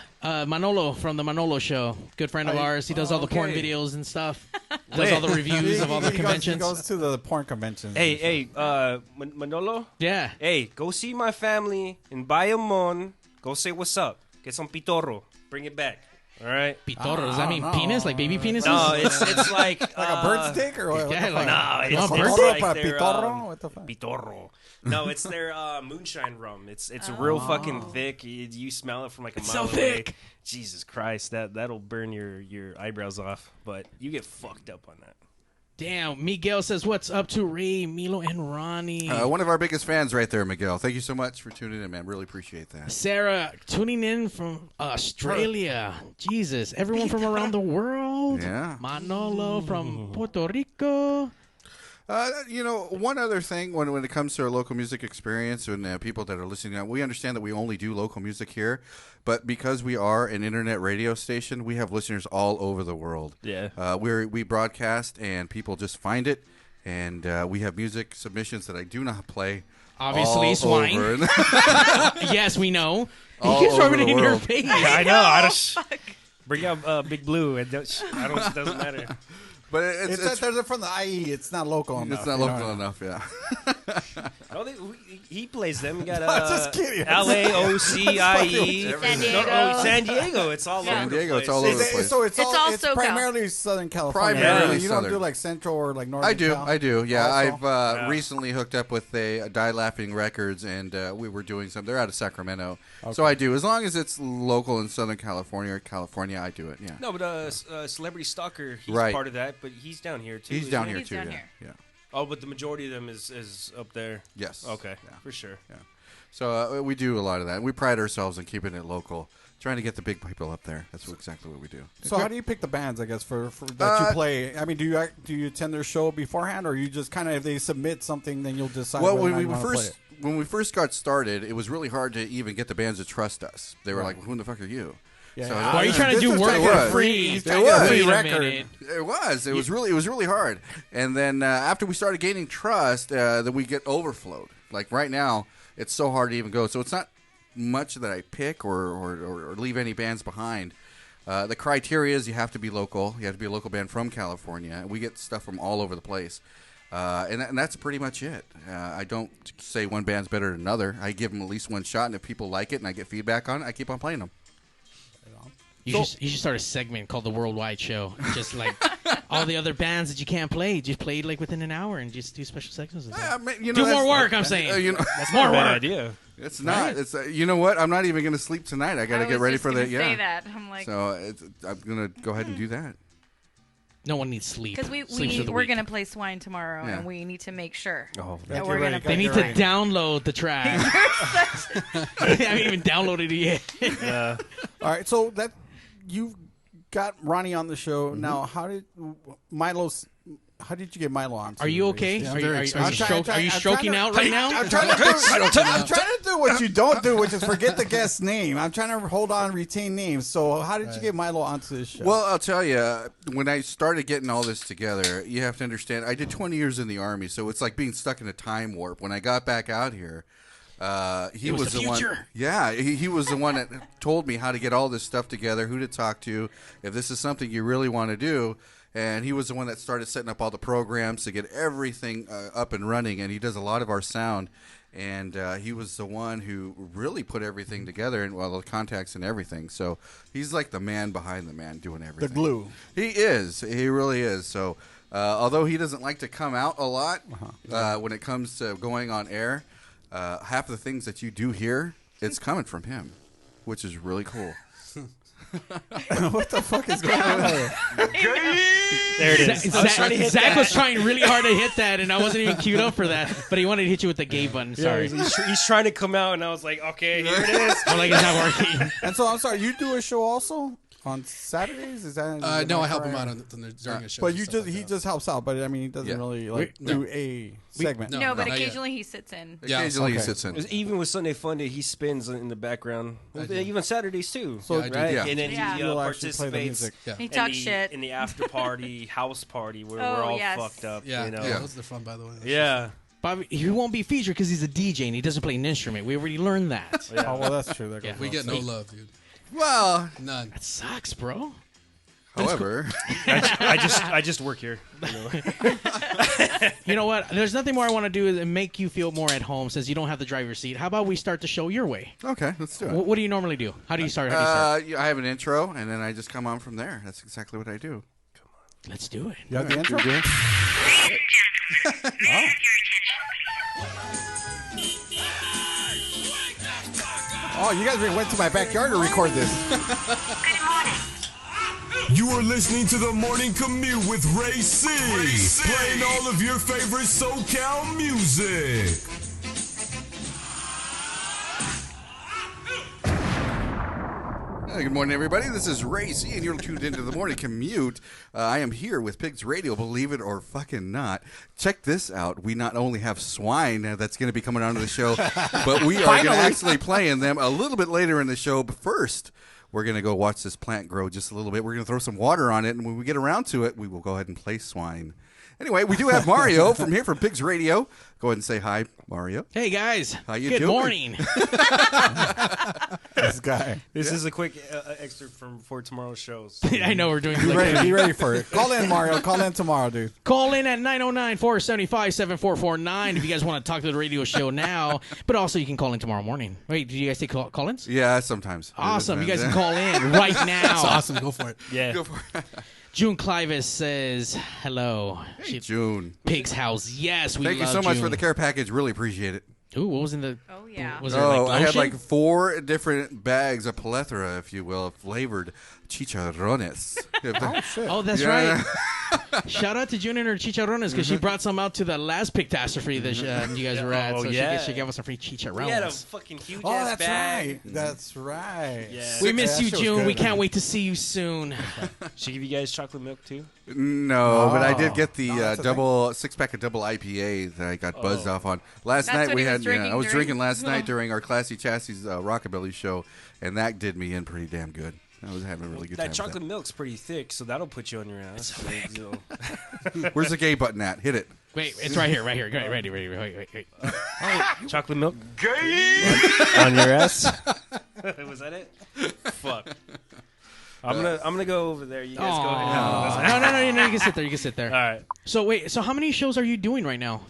Manolo from the Manolo Show, good friend of ours. He does all the porn okay. videos and stuff. Does all the reviews of all the conventions. He goes to the porn conventions. Hey, Manolo? Yeah. Hey, go see my family in Bayamon. Go say what's up. Get some pitorro. Bring it back. All right? Pitorro, does that mean penis? Like baby penises? No, it's like... Like a bird stick or what? Yeah, like, No, it's Pitorro like para their, pitorro? What the fuck? Pitorro. No, it's their moonshine rum. It's real fucking thick. You smell it from like a mile so away. thick. Jesus Christ, that'll burn your eyebrows off. But you get fucked up on that. Damn, Miguel says, what's up to Ray, Milo, and Ronnie? One of our biggest fans right there, Miguel. Thank you so much for tuning in, man. Really appreciate that. Sarah, tuning in from Australia. Jesus, everyone from around the world. Yeah. Manolo from Puerto Rico. One other thing when it comes to our local music experience and people that are listening out, we understand that we only do local music here, but because we are an internet radio station, we have listeners all over the world. Yeah. We broadcast and people just find it, and we have music submissions that I do not play. Obviously, all swine. over. Yes, we know. All He keeps over rubbing it the in your world. face. Yeah, I know. I don't. Bring out Big Blue. It doesn't matter. But It's they're from the IE. It's not local enough. it's not you know? local enough, yeah. No, he plays them. We got I'm just kidding. LAOCIE. San Diego. San Diego. It's all San over the Diego, place. it's all over the place. So it's all it's SoCal. primarily Southern California. Primarily You don't do Southern. like Central or like Northern I do. Yeah, Also? I've recently hooked up with a Die Laughing Records, and we were doing some. They're out of Sacramento, so I do. As long as it's local in Southern California or California, I do it. Yeah, No, but Celebrity Stalker, he's Right. part of that, but he's down here too. he's isn't down he? here He's too. down Yeah, here. yeah. Oh, but the majority of them is up there. Yes. Okay, Yeah. for sure. Yeah. So we do a lot of that. We pride ourselves on keeping it local, trying to get the big people up there. That's exactly what we do. So how do you pick the bands? I guess for that you play. I mean, do you attend their show beforehand, or you just kind of if they submit something, then you'll decide? Well, whether or when not we you wanna play first it? when we first got started, it was really hard to even get the bands to trust us. They were like, "Who the fuck are you?" Yeah. So- Why are you trying to do This is work like for a free? He's It trying to get a was. free Wait a record. minute. It was really hard. And then after we started gaining trust, then we get overflowed. Like right now, it's so hard to even go. So it's not much that I pick or leave any bands behind. The criteria is you have to be local. You have to be a local band from California. We get stuff from all over the place. And that's pretty much it. I don't say one band's better than another. I give them at least one shot, and if people like it and I get feedback on it, I keep on playing them. You should start a segment called the Worldwide Show. Just like all the other bands that you can't play, just play like within an hour and just do special segments. And stuff. You Do know, more that's- work, I'm saying. you know, That's More not a bad work. idea. It's not. It's you know what? I'm not even going to sleep tonight. I got to get ready for the say that. I'm like, so I'm going to go ahead and do that. No one needs sleep. because we're gonna play Swine tomorrow, Yeah. and we need to make sure Oh, that we're gonna. They need to download the track. I haven't even downloaded it yet. All right, so that you got Ronnie on the show. Now, how did you get Milo on? Are you okay? Yeah, Are I'm you, very are excited. you stroking out right now? I'm trying to do what you don't do, which is forget the guest's name. I'm trying to hold on, retain names. So, how did you get Milo onto this show? Well, I'll tell you, when I started getting all this together, you have to understand, I did 20 years in the Army, so it's like being stuck in a time warp. When I got back out here, he was the one. Yeah, he was the one that told me how to get all this stuff together, who to talk to, if this is something you really want to do. And he was the one that started setting up all the programs to get everything up and running. And he does a lot of our sound. And he was the one who really put everything together, and the contacts and everything. So he's like the man behind the man doing everything. The glue. He is. He really is. So although he doesn't like to come out a lot when it comes to going on air, half the things that you do here, it's coming from him, which is really cool. What the fuck is going on here? There it is. Zach was trying really hard to hit that, and I wasn't even queued up for that. But he wanted to hit you with the gay button. Sorry. He's trying to come out, and I was like, okay, here it is. I'm like, it's not working. And so, I'm sorry, you do a show also on Saturdays? Is that No, I help him out during a show. But he just helps out. But I mean, he doesn't really do a segment. No, but occasionally he sits in. Yeah, occasionally he sits in. Even with Sunday Funday, he spins in the background. Even Saturdays too. So, right? Yeah. And then he You'll actually play the participates. music. He talks shit. In the after party, house party, where Oh, we're all yes. fucked up. Yeah, You know? those are fun, by the way. Yeah. Bobby, he won't be featured because he's a DJ and he doesn't play an instrument. We already learned that. Oh, well, that's true. That goes We without get no saying. love, dude. Well, None. That sucks, bro. however, I just work here. You know? You know what? There's nothing more I want to do than make you feel more at home since you don't have the driver's seat. How about we start the show your way? okay, let's do it. What do you normally do? How do you start? I have an intro, and then I just come on from there. That's exactly what I do. Let's do it. You have the intro? Oh, you guys went to my backyard to record this. You are listening to the Morning Commute with Rey C. Playing all of your favorite SoCal music. Good morning, everybody. This is Rey C, and you're tuned into the Morning Commute. I am here with PigzRadio, believe it or fucking not. Check this out. We not only have Swine that's going to be coming onto the show, but we are going to actually playing them a little bit later in the show. But first, we're going to go watch this plant grow just a little bit. We're going to throw some water on it, and when we get around to it, we will go ahead and play Swine. Anyway, we do have Mario from PigzRadio. Go ahead and say hi, Mario. Hey, guys. How you Good doing? morning. This guy. This is a quick excerpt for tomorrow's shows. I know we're doing Be ready for it. Call in, Mario. Call in tomorrow, dude. Call in at 909-475-7449 if you guys want to talk to the radio show now. But also, you can call in tomorrow morning. Wait, did you guys take call-ins? Yeah, sometimes. Awesome. You guys can call in right now. That's awesome. Go for it. Yeah. Go for it. June Clivis says, hello. Hey, June. Pig's house. Yes, we Thank you love so much June. for the care package. Really appreciate it. Ooh, what was in the... Oh, yeah. Was there I had lotion? like 4 different bags, a plethora, if you will, of flavored chicharrones. Oh, that's right. Shout out to June and her chicharrones because she brought some out to the last Pigtastrophe that you guys were at. Oh, so yeah. she gave us some free chicharrones. We had a fucking huge Oh, ass that's bag. right. That's right. Yeah. We miss you, That shit was June. good, We man. can't wait to see you soon. Should I give you guys chocolate milk too? No, but I did get the that's a double 6-pack of double IPA that I got buzzed off on last That's night. what We he was had drinking I was during- drinking last night during our Classy Chassis Rockabilly show, and that did me in pretty damn good. I was having a really good time. That chocolate milk's pretty thick, so that'll put you on your ass. Where's the gay button at? Hit it. Wait, it's right here, right here. Go ahead, ready. Wait. Chocolate milk? On your ass? Was that it? Fuck. I'm gonna go over there. You guys go ahead. No, you can sit there. You can sit there. All right. So wait, so how many shows are you doing right now?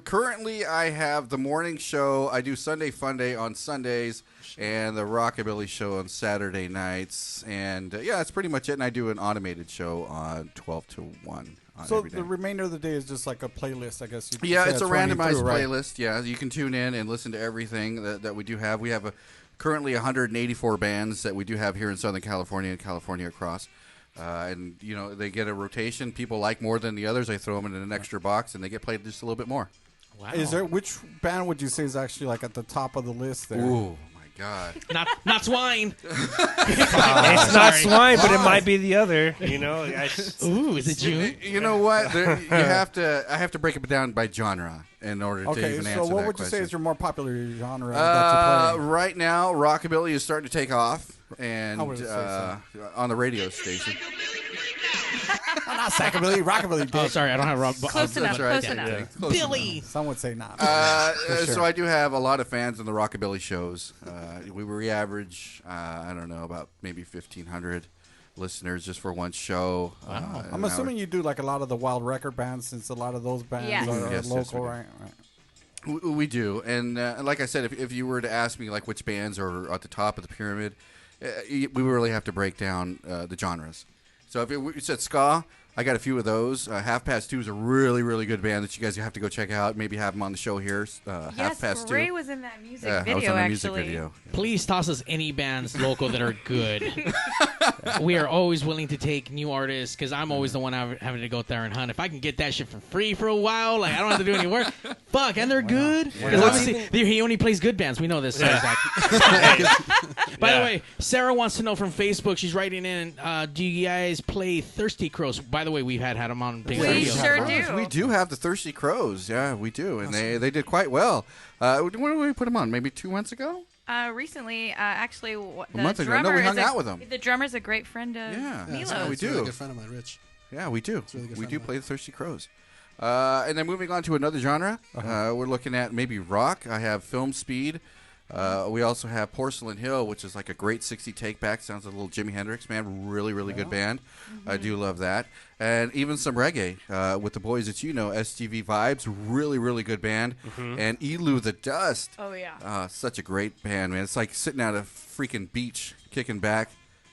Currently, I have the morning show. I do Sunday Fun Day on Sundays and the Rockabilly show on Saturday nights. And, that's pretty much it. And I do an automated show on 12 to 1 on So every day. the remainder of the day is just like a playlist, I guess. You could Yeah, say it's a that's running randomized through, right? playlist. Yeah, you can tune in and listen to everything that we do have. We have currently 184 bands that we do have here in Southern California and California across. And, they get a rotation. People like more than the others. I throw them in an extra box, and they get played just a little bit more. Wow. Which band would you say is actually like at the top of the list there? Ooh, my God. Not Swine. It's not Swine, but it might be the other. Ooh, is it June? You know what? I have to break it down by genre in order to even answer that question. So what would you say is your more popular genre that you play? Right now, Rockabilly is starting to take off, and I would say so. on the radio station. Not Sackabilly, Rockabilly. Oh, sorry, I don't have rock. Close enough. right. Close enough. Yeah, close Billy. Some would say not. enough. Sure. So I do have a lot of fans in the Rockabilly shows. We average, I don't know, about maybe 1,500 listeners just for one show. Wow. I'm assuming you do like a lot of the wild record bands, since a lot of those bands Yes. are Yes, local, we do. right? We do, and like I said, if you were to ask me like which bands are at the top of the pyramid, we really have to break down the genres. So if you said ska, I got a few of those. Half Past Two is a really, really good band that you guys have to go check out. Maybe have them on the show here. Half Yes, Past Ray Two. was in that music I was video, on the actually. music video. Please toss us any bands local that are good. We are always willing to take new artists because I'm always the one having to go out there and hunt. If I can get that shit for free for a while, like I don't have to do any work. Fuck, and they're good. Because obviously he only plays good bands. We know this. Zack. By the way, Sarah wants to know from Facebook. She's writing in. Do you guys play Thirsty Crows? By the way, we've had them on Big We Radio. sure do. We do have the Thirsty Crows. Yeah, we do, and they did quite well. When did we put them on? Maybe 2 months ago. Recently, actually, the month ago. No, drummer we hung is out with him. The drummer's a great friend of It's Milo's. we It's a do. really good friend of mine, Rich. Yeah, we do. really good We friend do of play the Thirsty Crows. And then moving on to another genre, we're looking at maybe rock. I have Film Speed. We also have Porcelain Hill, which is like a great 60 take back. Sounds like a little Jimi Hendrix, man. Really, really good band. I do love that. And even some reggae with the boys that you know, STV Vibes. Really, really good band. And Elu the Dust. Oh, yeah. Such a great band, man. It's like sitting at a freaking beach, kicking back,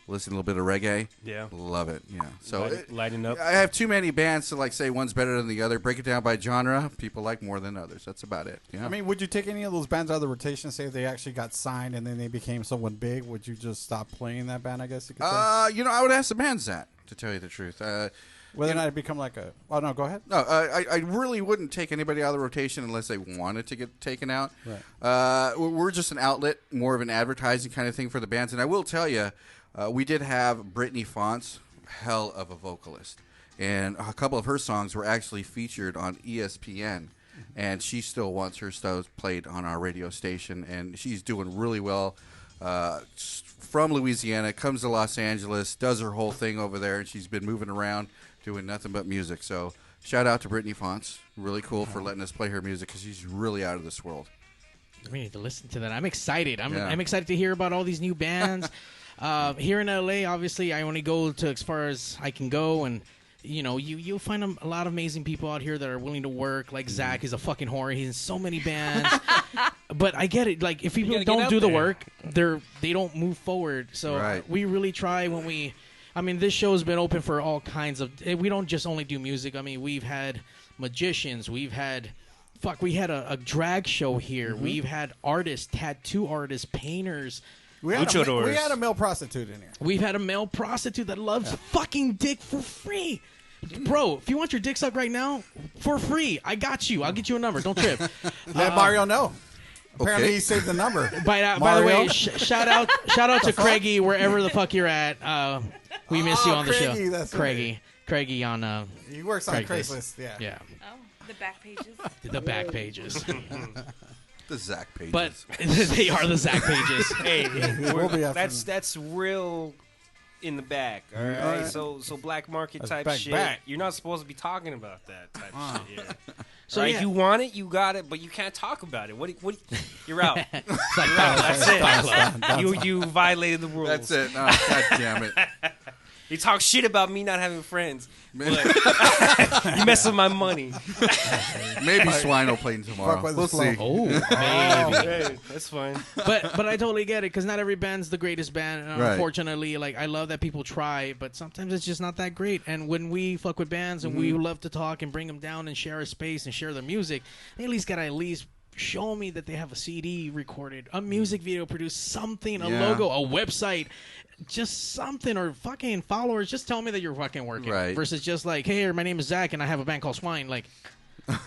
listening to a little bit of reggae. Yeah. Love it. Yeah. So Lighting up. I have too many bands to like say one's better than the other. Break it down by genre. People like more than others. That's about it. Yeah. I mean, would you take any of those bands out of the rotation, say if they actually got signed and then they became someone big? Would you just stop playing that band, I guess you could say? I would ask the bands that, to tell you the truth. Whether or not it become like a... Oh, no, go ahead. No, I really wouldn't take anybody out of the rotation unless they wanted to get taken out. Right. We're just an outlet, more of an advertising kind of thing for the bands. And I will tell you, we did have Brittany Fonts, hell of a vocalist. And a couple of her songs were actually featured on ESPN. And she still wants her stuff played on our radio station. And she's doing really well. From Louisiana, comes to Los Angeles, does her whole thing over there. And she's been moving around, doing nothing but music. So shout out to Brittany Fonts. Really cool for letting us play her music because she's really out of this world. We need to listen to that. I'm excited. Yeah. I'm excited to hear about all these new bands. Here in LA, obviously, I only go to as far as I can go, and you'll find a lot of amazing people out here that are willing to work. Like Zack is a fucking whore. He's in so many bands. But I get it. Like if people don't do the work, they don't move forward. So we really try when we. I mean, this show has been open for all kinds of. We don't just only do music. I mean, we've had magicians. We've had. We had a drag show here. Mm-hmm. We've had artists, tattoo artists, painters. We had a male prostitute in here. We've had a male prostitute that loves fucking dick for free. Bro, if you want your dick sucked right now, for free, I got you. I'll get you a number. Don't trip. Let Mario know. Apparently he saved the number. By the way, shout out to Craigie wherever the fuck you're at. We miss you on the Craigie, show. that's Craigie on. He works on Craigslist. Craigslist. Yeah. Oh, the back pages. The back pages. The Zack pages. But they are the Zack pages. Hey, We'll be that's real in the back. All right. So black market That's type back, shit. back. You're not supposed to be talking about that type of shit. Yeah. So Right, yeah. you want it, you got it, but you can't talk about it. What you're out. It's like That's it. You violated the rules. That's it. Oh, God damn it. You talk shit about me not having friends. But you mess with my money. Maybe Swine will play tomorrow. We'll see. Oh, maybe. Hey, that's fine. But I totally get it because not every band's the greatest band. And Right. Unfortunately, like I love that people try, but sometimes it's just not that great. And when we fuck with bands and we love to talk and bring them down and share a space and share their music, they at least gotta show me that they have a CD recorded, a music video produced, something, a logo, a website, just something, or fucking followers. Just tell me that you're fucking working. Right. Versus just like, hey, my name is Zack and I have a band called Swine. Like,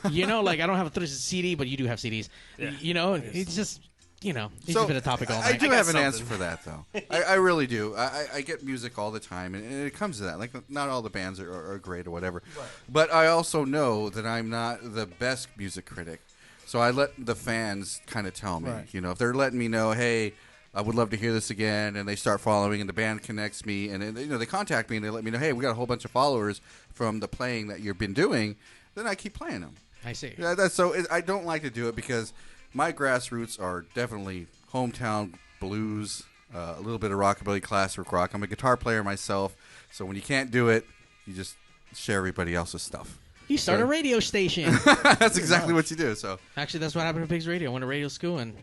you know, like I don't have a CD, but you do have CDs. Yeah. You know, it's just, you know, it's been a topic all night. I do have an answer for that, though. I really do. I get music all the time, and it comes to that. Like, not all the bands are great or whatever. Right. But I also know that I'm not the best music critic. So I let the fans kind of tell me. Right. You know, if they're letting me know, hey, I would love to hear this again, and they start following, and the band connects me, and they contact me, and they let me know, hey, we got a whole bunch of followers from the playing that you've been doing, then I keep playing them. I see. Yeah, I don't like to do it because my grassroots are definitely hometown blues, a little bit of rockabilly, classic rock. I'm a guitar player myself, so when you can't do it, you just share everybody else's stuff. You start a radio station. That's exactly what you do. So actually, that's what happened to Pigs Radio. I went to radio school, and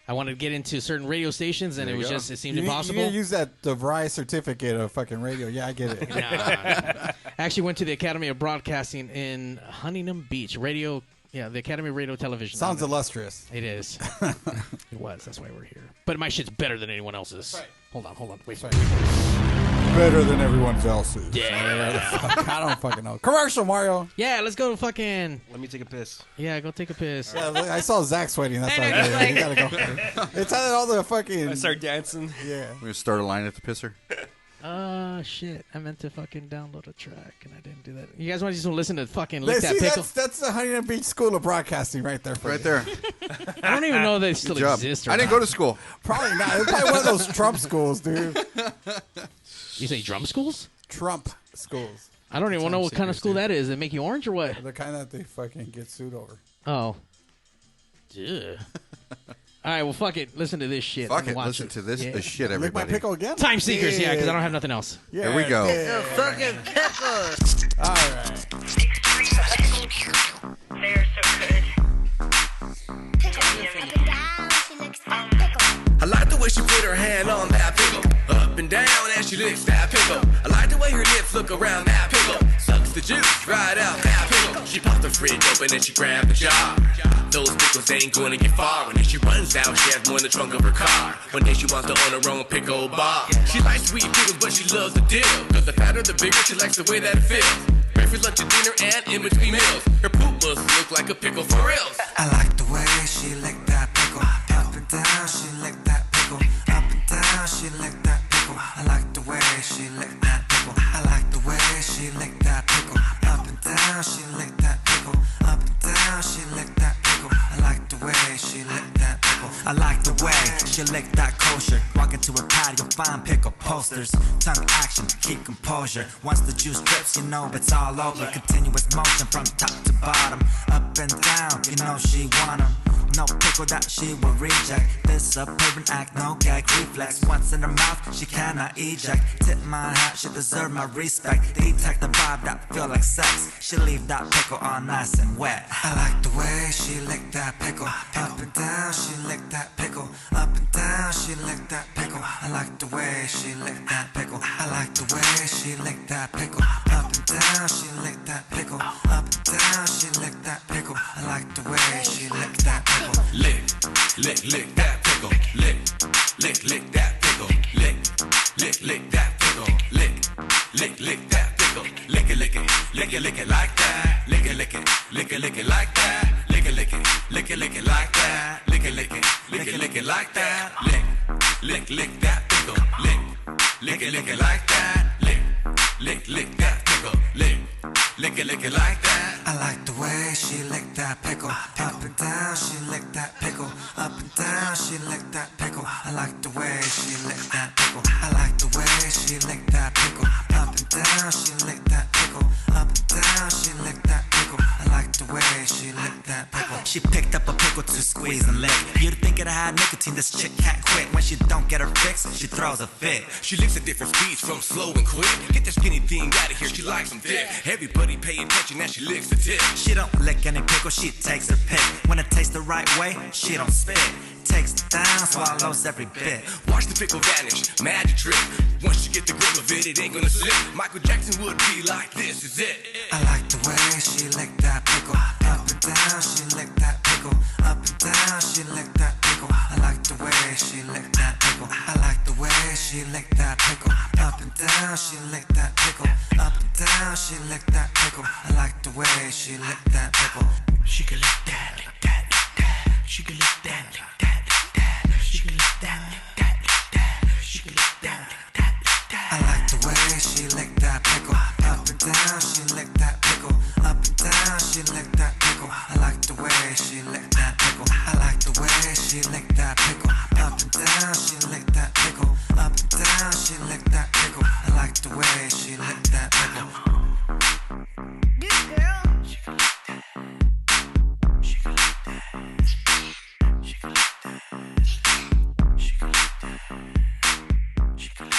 I wanted to get into certain radio stations, and it seemed impossible. You use the DeVry certificate of fucking radio. Yeah, I get it. Nah. I actually went to the Academy of Broadcasting in Huntington Beach. Radio, the Academy of Radio Television. Sounds illustrious. It is. It was. That's why we're here. But my shit's better than anyone else's. Right. Hold on. Wait. Better than everyone else's. Yeah. I don't fucking know. Commercial, Mario. Yeah, let's go fucking... Let me take a piss. Yeah, go take a piss. Yeah, look, I saw Zack sweating. That's all good. You gotta go. It's all the fucking... I start dancing. Yeah. We're going to start a line at the pisser. Shit. I meant to fucking download a track, and I didn't do that. You guys want to just listen to fucking Lick That Pickle? That's the Huntington Beach School of Broadcasting right there. Right there. I don't even know they still exist. I didn't go to school. Probably not. It's probably one of those Trump schools, dude. You say drum schools? Trump schools. I don't even know what kind of school that is. They make you orange or what? The kind that they fucking get sued over. Oh. Ugh. All right, well, fuck it. Listen to this shit. Fuck it. Listen to this shit, everybody. Lick my pickle again? Time Seekers, yeah, because I don't have nothing else. Yeah, here we go. Yeah. Fucking pickles. All right. They're so good. I like the way she put her hand on that pickle, up and down as she licks that pickle. I like the way her lips look around that pickle, sucks the juice right out that pickle. She popped the fridge open and she grabbed the jar. Those pickles ain't gonna get far. When she runs out, she has more in the trunk of her car. One day she wants to own her own pickle bar. She likes sweet pickles, but she loves the dill, cause the fatter the bigger, she likes the way that it feels. Breakfast, lunch, and dinner, and in between meals. Her poop must look like a pickle for reals. I like the way she licked that pickle. Up and down, she licked that pickle. Up and down, she licked that pickle. I like the way she licked that pickle. I like the way she licked that pickle. Up and down, she licked that pickle. Up and down, she licked that pickle. I like the way she licked that pickle. I like the way she licked that kosher. Walk into a patio, find pickle posters. Tongue action, keep composure. Once the juice drips, you know it's all over. Continuous motion from top to bottom. Up and down, you know she want 'em. No pickle that she will reject. This suburban act, no gag reflex. Once in her mouth, she cannot eject. Tip my hat, she deserve my respect. Detect the vibe that feel like sex. She leave that pickle all nice and wet. I like the way she licked that pickle. Up and down, she licked that pickle. Up and down, she licked that pickle. I like the way she licked that pickle. I like the way she licked that pickle. Up and down, she licked that pickle. Up and down, she licked that pickle. I like the way she licked that pickle. Lick that pickle. Lick that pickle. Lick that pickle. Lick that pickle. Lick it like that. Lick it like that. Lick it like that. Lick it like that. Lick that pickle. Lick it like that. Lick that pickle. Lick it like that. I like the way she licked that pickle. Up and down, she licked that pickle. Up and down, she licked that pickle. I like the way she licked that pickle. I like the way she licked that pickle. Up and down, she licked that pickle. Up and down, she licked that pickle. I like the way she licked that pickle. She picked up a pickle to squeeze and lick. You'd think it had nicotine, this chick can't quit. When she don't get her fix, she throws a fit. She licks at different speeds from slow and quick. Get that skinny thing out of here, she likes them thick. Everybody pay attention as she licks the tip. She don't lick any pickle, she takes her pick. When it tastes the right way, she don't spit. Takes it down, swallows every bit. Watch the pickle vanish, magic trick. Once you get the grip of it, it ain't gonna slip. Michael Jackson would be like, this is it. I like the way she licked that pickle. Up and down, she licked that pickle. Up and down, she licked that pickle. I like the way she licked that pickle. I like the way she licked that pickle. Up and down, she licked that pickle. Up and down, she licked that pickle. I like the way she licked that pickle. She can lick that, lick that, lick that. She can lick that, lick that, lick that. She can lick that, lick that, lick that. She can lick that, lick that, lick that. I like the way she licked that pickle. Up and down, she licked that pickle. Up and down, she licked that pickle. I like the way she licked that pickle. I like the way she licked that pickle. Up and down, she licked that pickle. Up and down, she licked that pickle. I like the way she licked that pickle. This girl, she can lick that. She can lick that. She can lick that. She can lick that. She can lick that.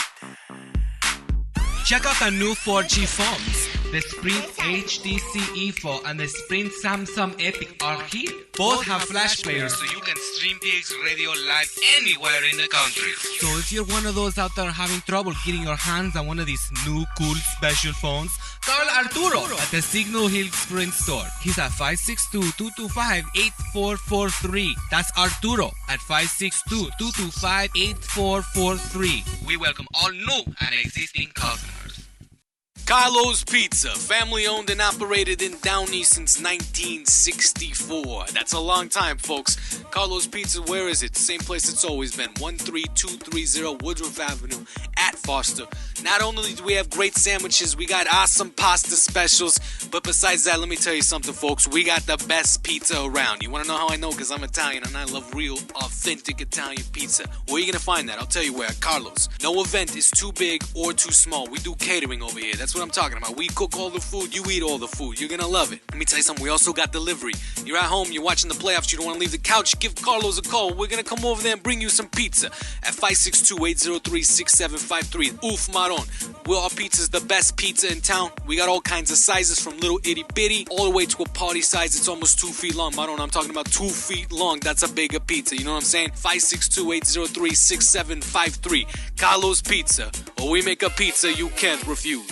Check out the new 4G phones. The Sprint HTC Evo and the Sprint Samsung Epic are here. Both have flash players so you can stream PigzRadio live anywhere in the country. So if you're one of those out there having trouble getting your hands on one of these new cool special phones, call Arturo at the Signal Hill Sprint store. He's at 562-225-8443. That's Arturo at 562-225-8443. We welcome all new and existing customers. Carlo's Pizza, family owned and operated in Downey since 1964. That's a long time, folks. Carlo's Pizza, where is it? Same place it's always been, 13230 Woodruff Avenue at Foster. Not only do we have great sandwiches, we got awesome pasta specials, but besides that, let me tell you something, folks. We got the best pizza around. You want to know how I know? Because I'm Italian and I love real, authentic Italian pizza. Where are you going to find that? I'll tell you where, at Carlo's. No event is too big or too small. We do catering over here. That's what I'm talking about. We cook all the food, you eat all the food. You're gonna love it. Let me tell you something, we also got delivery. You're at home, you're watching the playoffs, you don't want to leave the couch, give Carlos a call. We're gonna come over there and bring you some pizza at 562-803-6753. Oof Maron. Our pizza's the best pizza in town. We got all kinds of sizes from little itty bitty all the way to a party size. It's almost 2 feet long. Maron, I'm talking about 2 feet long. That's a bigger pizza. You know what I'm saying? 562-803-6753. Carlos Pizza. Or we make a pizza you can't refuse.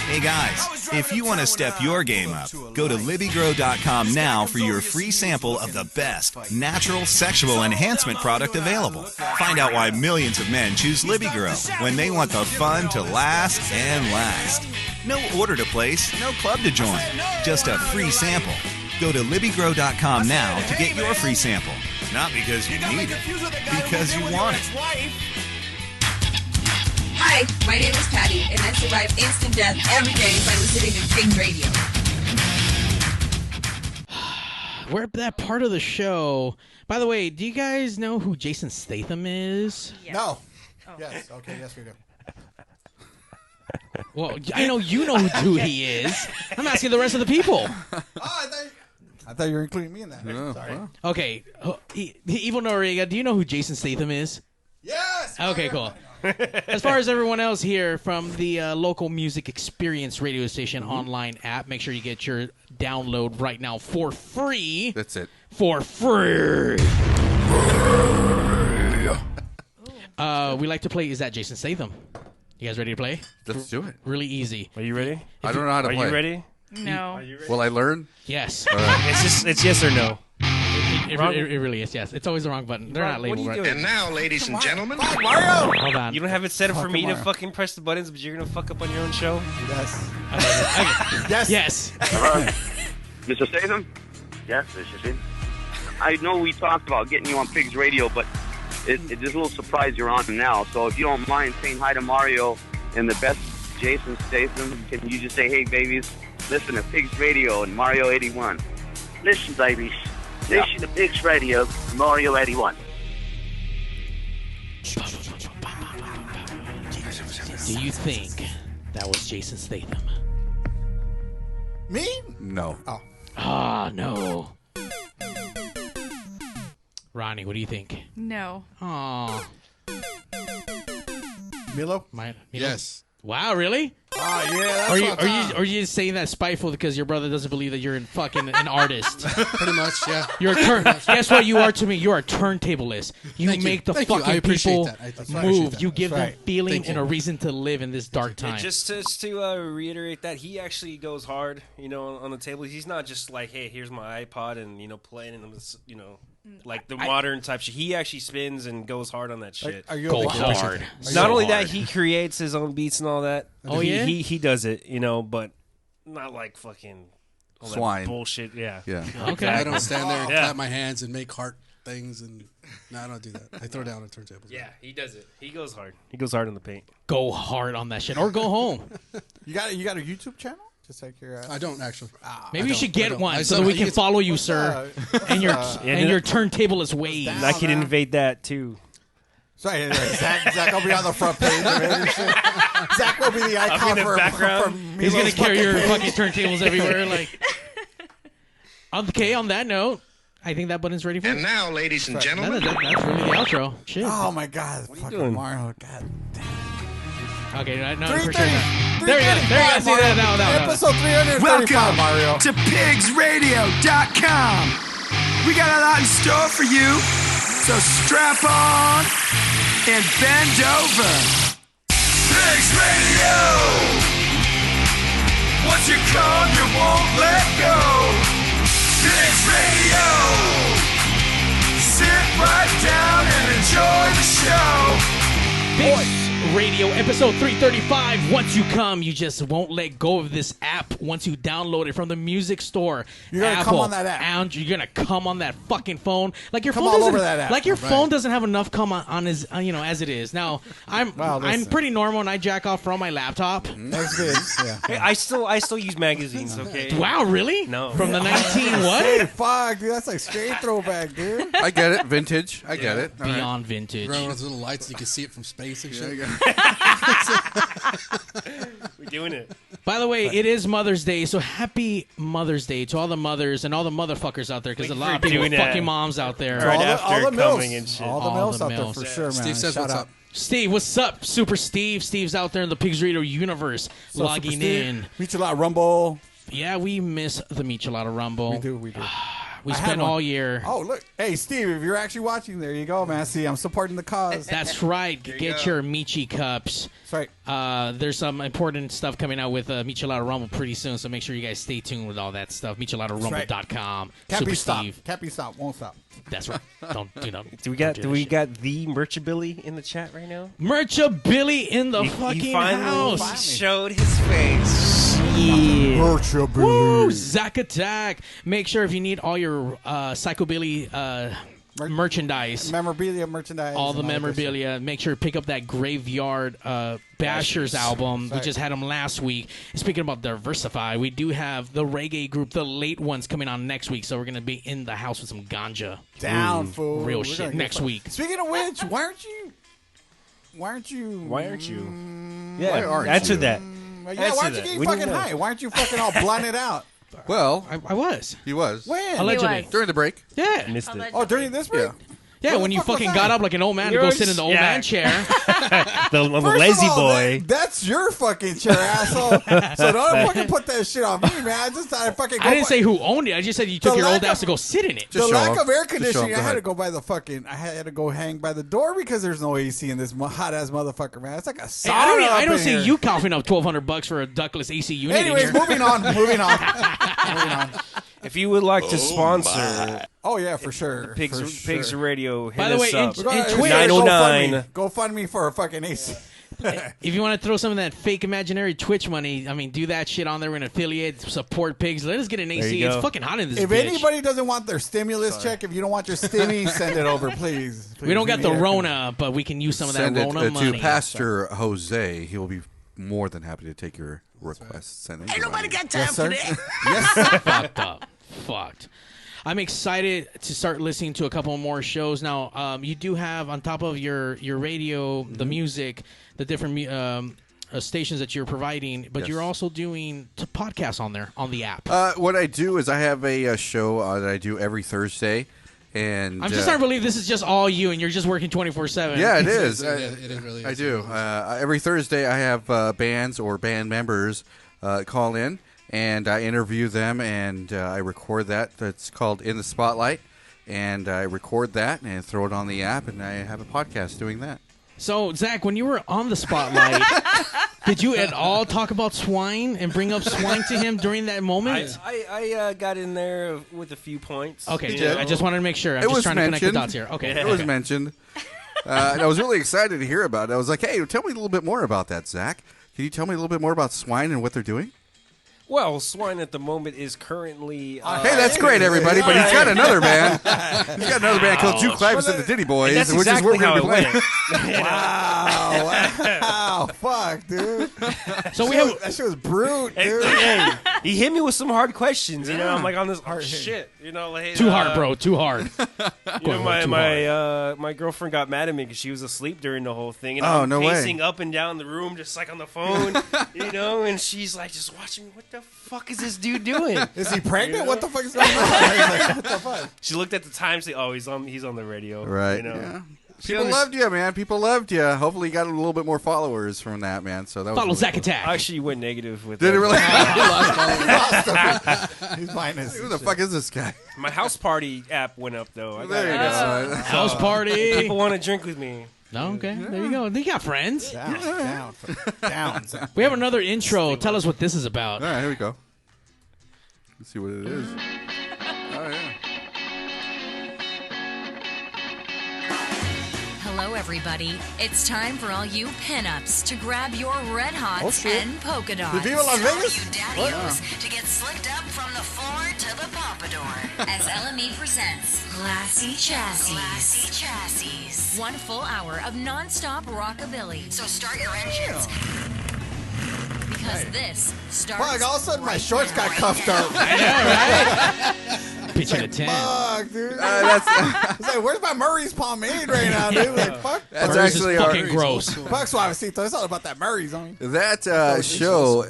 Hey guys, if you want to step your game up, go to LibbyGrow.com now for your free sample of the best natural sexual enhancement product available. Find out why millions of men choose LibbyGrow when they want the fun to last and last. No order to place, no club to join, just a free sample. Go to LibbyGrow.com now to get your free sample. Not because you need it, because you want it. Hi, my name is Patty, and I survive instant death every day by listening to Pig Radio. We're at that part of the show. By the way, do you guys know who Jason Statham is? Yes. No. Oh. Yes. Okay. Yes, we do. Well, I know you know who he is. I'm asking the rest of the people. I thought you were including me in that. Yeah, Sorry. wow. Okay, Evil Noriega, do you know who Jason Statham is? Yes. Okay, cool. As far as everyone else here from the local music experience radio station online app, make sure you get your download right now for free. That's it. For free. We like to play Is That Jason Statham? You guys ready to play? Let's do it. Really easy. Are you ready? I don't know how to play. Are you ready? No. Will I learn? Yes. All right. It's yes or no. It really is, yes. It's always the wrong button. They're not labeled right. And now, ladies and gentlemen, Mario! Hold on. You don't have it set up for me to Mario. fucking press the buttons, but you're gonna fuck up on your own show? Yes. Yes. Yes. Mr. Statham? Yes, Mr. Statham. I know we talked about getting you on Pigs Radio, but it's just a little surprise you're on now. So if you don't mind saying hi to Mario and the best Jason Statham, can you just say, hey, babies, listen to Pigs Radio and Mario 81. Listen, babies. Listen to Pigs Radio, Mario 81. Do you think that was Jason Statham? Me? No. Oh. Ah, no. Ronnie, what do you think? No. Oh. Milo? Yes. Wow, really? Oh, yeah, that's Are you saying that spiteful because your brother doesn't believe that you're an artist? Pretty much, yeah. You're a guess what you are to me? You are a turntablist. You Thank you. make the Thank you. I fucking appreciate people that. I appreciate move. that. You give That's them right. feeling Thank and you. a reason to live in this dark time. Just to reiterate that, he actually goes hard, on the table. He's not just like, hey, here's my iPod and, playing and, like the modern type shit. He actually spins and goes hard on that shit. Are you Go hard. Not only that, he creates his own beats and all that. Oh, yeah? He does it, but not like fucking all that Swine. bullshit. Yeah. Yeah. Okay. I don't stand there and Yeah. clap my hands and make heart things. And no, I don't do that. I throw down the turntables. Yeah, he does it. He goes hard. He goes hard in the paint. Go hard on that shit, or go home. You got a YouTube channel? Just like your. I don't actually. Maybe you should get one I so said that we he can gets- follow you, sir, and your turntablist ways. And I can invade that too. Sorry, Zach will be on the front page. Zach will be the icon I'll be in the for background. for He's gonna Milo's carry your page. fucking turntables everywhere. Like, okay. On that note, I think that button's ready for. And now, ladies and gentlemen, That's really the outro. Shit. Oh my God! Fucking doing? Mario. God. Okay, no, 330. for sure. There you go. There you go. See that now. Episode 335, Welcome Mario. to PigzRadio.com. We got a lot in store for you, so strap on and bend over. Pigs Radio. Once you come, you won't let go. Pigs Radio. Sit right down and enjoy the show. Pigs Radio, episode 335. Once you come, you just won't let go of this app. Once you download it from the music store, You're gonna Apple, come on that app. And you're gonna come on that fucking phone. Like your Come phone all doesn't, over that app. like your Right. phone doesn't have enough come on as as it is. Now I'm listen. pretty normal and I jack off from my laptop. Next vids. Yeah. Hey, I still use magazines. Okay. Wow, really? No. From the 19 Hey, what? fuck, dude, that's like straight throwback, dude. I get it. Vintage. I get it. All right. Beyond vintage. Around with those little lights, you can see it from space and shit. We're doing it. By the way, it is Mother's Day, so happy Mother's Day to all the mothers and all the motherfuckers out there, because a Thank lot you of for people doing fucking that. moms out there. Right all after the coming milfs. and shit. All the All milfs the out there milfs. for sure, man. Steve says Shout what's out. up. Steve, what's up? Super Steve. Steve's out there in the PigzRadio universe, So, logging Super Steve, in. Meet you a lot, Rumble. Yeah, we miss the Michelada Rumble. We do. We I had spent one. all year. Oh, look. Hey, Steve, if you're actually watching, there you go, man. See, I'm supporting the cause. That's right. Get your Michi cups. That's right. There's some important stuff coming out with Michelada Rumble pretty soon, so make sure you guys stay tuned with all that stuff. Micheladarumble.com. Can't Super be stopped. Steve. Can't be stopped. Won't stop. That's right. Don't do that. Do we got the Merchabilly in the chat right now? Merchabilly in the He fucking finally house. showed his face. Yeah. Merchabilly. Woo, Zack Attack. Make sure if you need all your Psychobilly merchandise, Memorabilia, merchandise. all the and that good memorabilia, make sure to pick up that Graveyard Bashers album. We Right. just had them last week. Speaking about Diversify, we do have the reggae group, the late ones, coming on next week, so we're going to be in the house with some ganja. shit. Down, fool. Real We're shit. gonna get Next fun. week. Speaking of which, why aren't you? Why aren't you? Why aren't answer you? that. Why Answer aren't you that. getting We need fucking to know. high? Why aren't you fucking all blinded out? Well, I was. he was. When? Allegedly. was. During the break. Yeah. Missed it. Oh, during this break? Yeah. Yeah, What when the you fuck was fucking that? got up like an old man to go Yours? sit in the old Yeah. man chair. the First lazy of all, boy. that's your fucking chair, asshole. So don't fucking put that shit on me, man. I just thought I fucking. I didn't say who owned it. I just said you took The your old lack ass of- to go sit in it. The Just show lack him. of air Just show him. conditioning, Go I had ahead. to go by the fucking. I had to go hang by the door because there's no AC in this hot ass motherfucker, man. It's like a sauna. Hey, I don't up see in here. you coughing up $1,200 for a ductless AC unit. Anyways, in here. moving on. Moving on. If you would like to sponsor Oh yeah, for sure. Pigs, for sure. Pigs Radio, hit By the us way, up. We're gonna- in it's Twitter, gonna 909. Go fund me for a fucking AC. If you want to throw some of that fake imaginary Twitch money, I mean, do that shit on there. We're an affiliate, support pigs. Let us get an AC. you It's go. fucking hot in this If bitch. anybody doesn't want their stimulus check, if you don't want your stimmy, send it over, please. We don't got the need it. Rona, but we can use some of that Send it Rona money. to Pastor Jose. He will be more than happy to take your request. Send it. ain't nobody got time Yes, for sir. that. Yes, sir. Fucked up. Fucked. I'm excited to start listening to a couple more shows now. You do have on top of your radio, the music, the different stations that you're providing, but you're also doing podcasts on there on the app. What I do is I have a show that I do every Thursday. And I'm just starting to believe this is just all you, and you're just working 24/7. Yeah, it is. It really is. I do. Every Thursday, I have bands or band members call in, and I interview them, and I record that. That's called In the Spotlight, and I record that and throw it on the app, and I have a podcast doing that. So, Zach, when you were on the Spotlight, did you at all talk about swine and bring up swine to him during that moment? I got in there with a few points. Okay, I just wanted to make sure. I'm just trying to connect the dots here. Okay, it was mentioned. And I was really excited to hear about it. I was like, hey, tell me a little bit more about that, Zach. Can you tell me a little bit more about swine and what they're doing? Well, swine at the moment is currently. Hey, that's great, everybody. But he's got another band. He's got another band called Juke Clivus and the Ditty Boys, that's which exactly is what we're how going to it be playing. Wow, fuck, dude. So that shit was brute, dude. Hey, he hit me with some hard questions. You know, I'm like on this hard shit. You know, like too hard, bro. Too hard. You know, my girlfriend got mad at me because she was asleep during the whole thing, and Oh, I'm no way. pacing up and down the room just like on the phone, you know, and she's like just watching me. What the fuck is this dude doing? Is he pregnant? What the fuck is going on? Like, what the fuck? She looked at the time, said, "Oh, he's on the radio." Right. You know? Yeah. People loved you, man. People loved you. Hopefully, you got a little bit more followers from that, man. So that was Follow really Zack cool. Attack. Actually, went negative with. Did it really? He's minus. Who the fuck is this guy? My house party app went up though. There you go. House party. People want to drink with me. No, okay. There you go. You got friends. Down. We have another intro. Tell us what this is about. All right, here we go. Let's see what it is. Oh, yeah. Hello, everybody. It's time for all you pinups to grab your red hots and polka dots. Viva Las Vegas? You daddy-os to get slicked up from the floor to the pompadour. As LME presents Classy Chassis. Classy Chassis. 1 full hour of non-stop rockabilly. So start your engines. Because this starts. Fuck, all of a sudden my shorts got cuffed up. I know, right? Pitching a tent. Fuck, dude. It's like, where's my Murray's pomade right now, dude? Like, fuck. That's Murray's actually is our fucking gross. Fuck Suavecito. It's all about that Murray's on me. That show.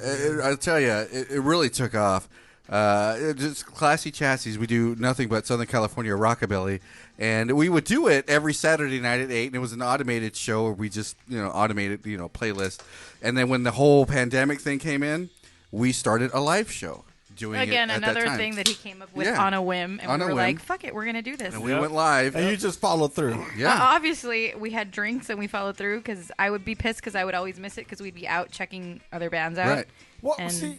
I'll tell you, it really took off. Just Classy Chassis. We do nothing but Southern California rockabilly, and we would do it every Saturday night at 8. And it was an automated show where we just automated playlist. And then when the whole pandemic thing came in, we started a live show. Doing Again, it at that another time. thing that he came up with Yeah. on a whim, and On we a were whim. like, "Fuck it, we're gonna do this." And we went live. And you just followed through. Yeah. Obviously, we had drinks and we followed through because I would be pissed because I would always miss it because we'd be out checking other bands out. Right. Well, And- see,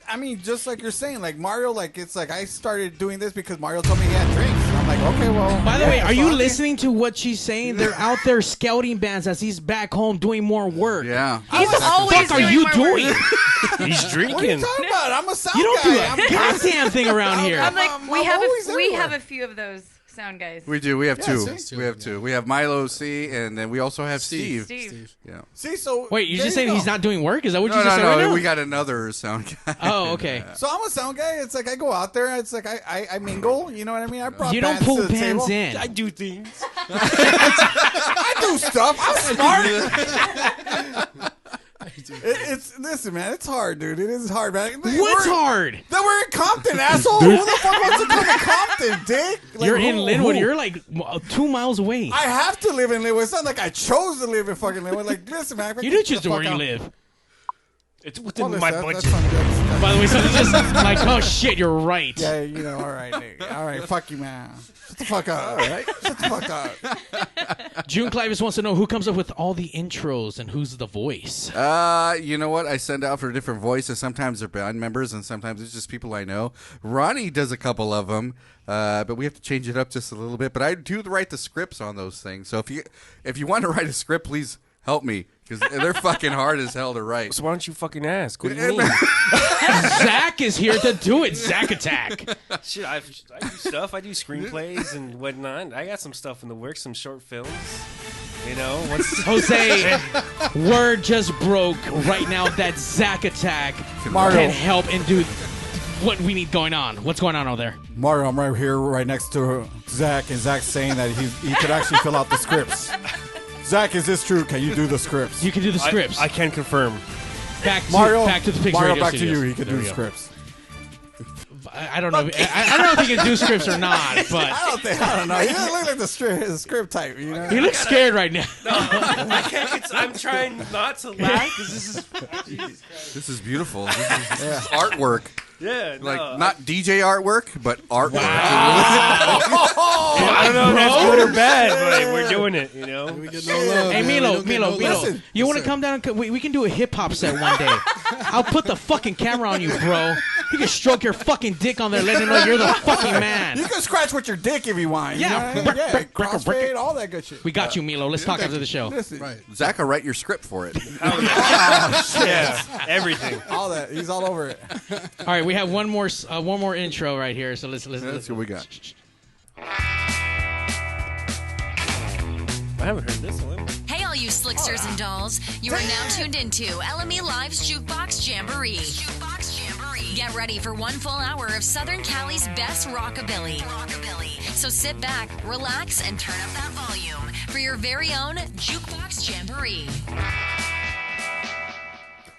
I mean, just like you're saying, like Mario, like it's like I started doing this because Mario told me he had drinks. And I'm like, okay, well. By the way, are so you I- listening to what she's saying? They're out there scouting bands as he's back home doing more work. Yeah. He's What the always fuck are doing you more doing? He's What are you drinking. talking about? I'm a sound You don't guy. do a goddamn thing around here. I'm like, I'm we have always we everywhere. have a few of those sound guys. We do. We have two. two, We have two. We have Milo C, and then we also have Steve. Steve. Yeah. See, so Wait, you're there just saying go. he's not doing work? Is that what you No, just no, said right no. now? We got another sound guy. Oh, okay. So I'm a sound guy. It's like I go out there. It's like I mingle. You know what I mean? I brought You don't bands pull to the bands table. in. I do things. I do stuff. I'm smart. It's listen, man. It's hard, dude. It is hard, man. What's hard? That we're in Compton, asshole. Who the fuck wants to come to Compton, dick? Like, You're in who- Linwood. who? You're like 2 miles away. I have to live in Linwood. It's not like I chose to live in fucking Linwood. Like, listen, man. You do choose to where you live. It's within Well, my listen, budget. that's fine. By the way, so it's just like, oh shit, you're right. Yeah, all right, nigga. All right, fuck you, man. Shut the fuck up. All right, shut the fuck up. June Clivus wants to know who comes up with all the intros and who's the voice. You know what? I send out for different voices. Sometimes they're band members, and sometimes it's just people I know. Ronnie does a couple of them, but we have to change it up just a little bit. But I do write the scripts on those things. So if you want to write a script, please help me, because they're fucking hard as hell to write. So why don't you fucking ask? What do you mean? Zach is here to do it. Zack Attack. Shit, I do stuff. I do screenplays and whatnot. I got some stuff in the works, some short films. You know, Jose, word just broke right now that Zack Attack Mario. can help and do what we need going on. What's going on over there? Mario, I'm right here, right next to Zach, and Zach's saying that he could actually fill out the scripts. Zach, is this true? Can you do the scripts? You can do the scripts. I can confirm. Back to the Pigs Mario, Radio back Studios. to you. He can There do we go. scripts. I don't know. I don't know if he can do scripts or not, but I don't know. He doesn't look like the script type. You know? he looks scared right now. I can't. I'm trying not to laugh because This is beautiful. This is artwork. Yeah, like no, not DJ artwork, but artwork. I don't know if that's good or bad, but we're doing it. You know. Hey Milo, Listen, you want to come down? And we can do a hip hop set one day. I'll put the fucking camera on you, bro. You can stroke your fucking dick on there, let them know you're the fucking man. You can scratch with your dick if you want. Yeah. You know? Yeah. Crossfade, all that good shit. We got you, Milo. Let's talk after the show. Listen. Right. Zach will write your script for it. Oh, shit. Yeah, everything. All that. He's all over it. All right, we have one more intro right here. So let's Let's see what we got. I haven't heard this one. Hey, all you slicksters and dolls. You are now tuned into LME Live's Jukebox Jamboree. Get ready for one full hour of Southern Cali's best rockabilly. So sit back, relax, and turn up that volume for your very own Jukebox Jamboree.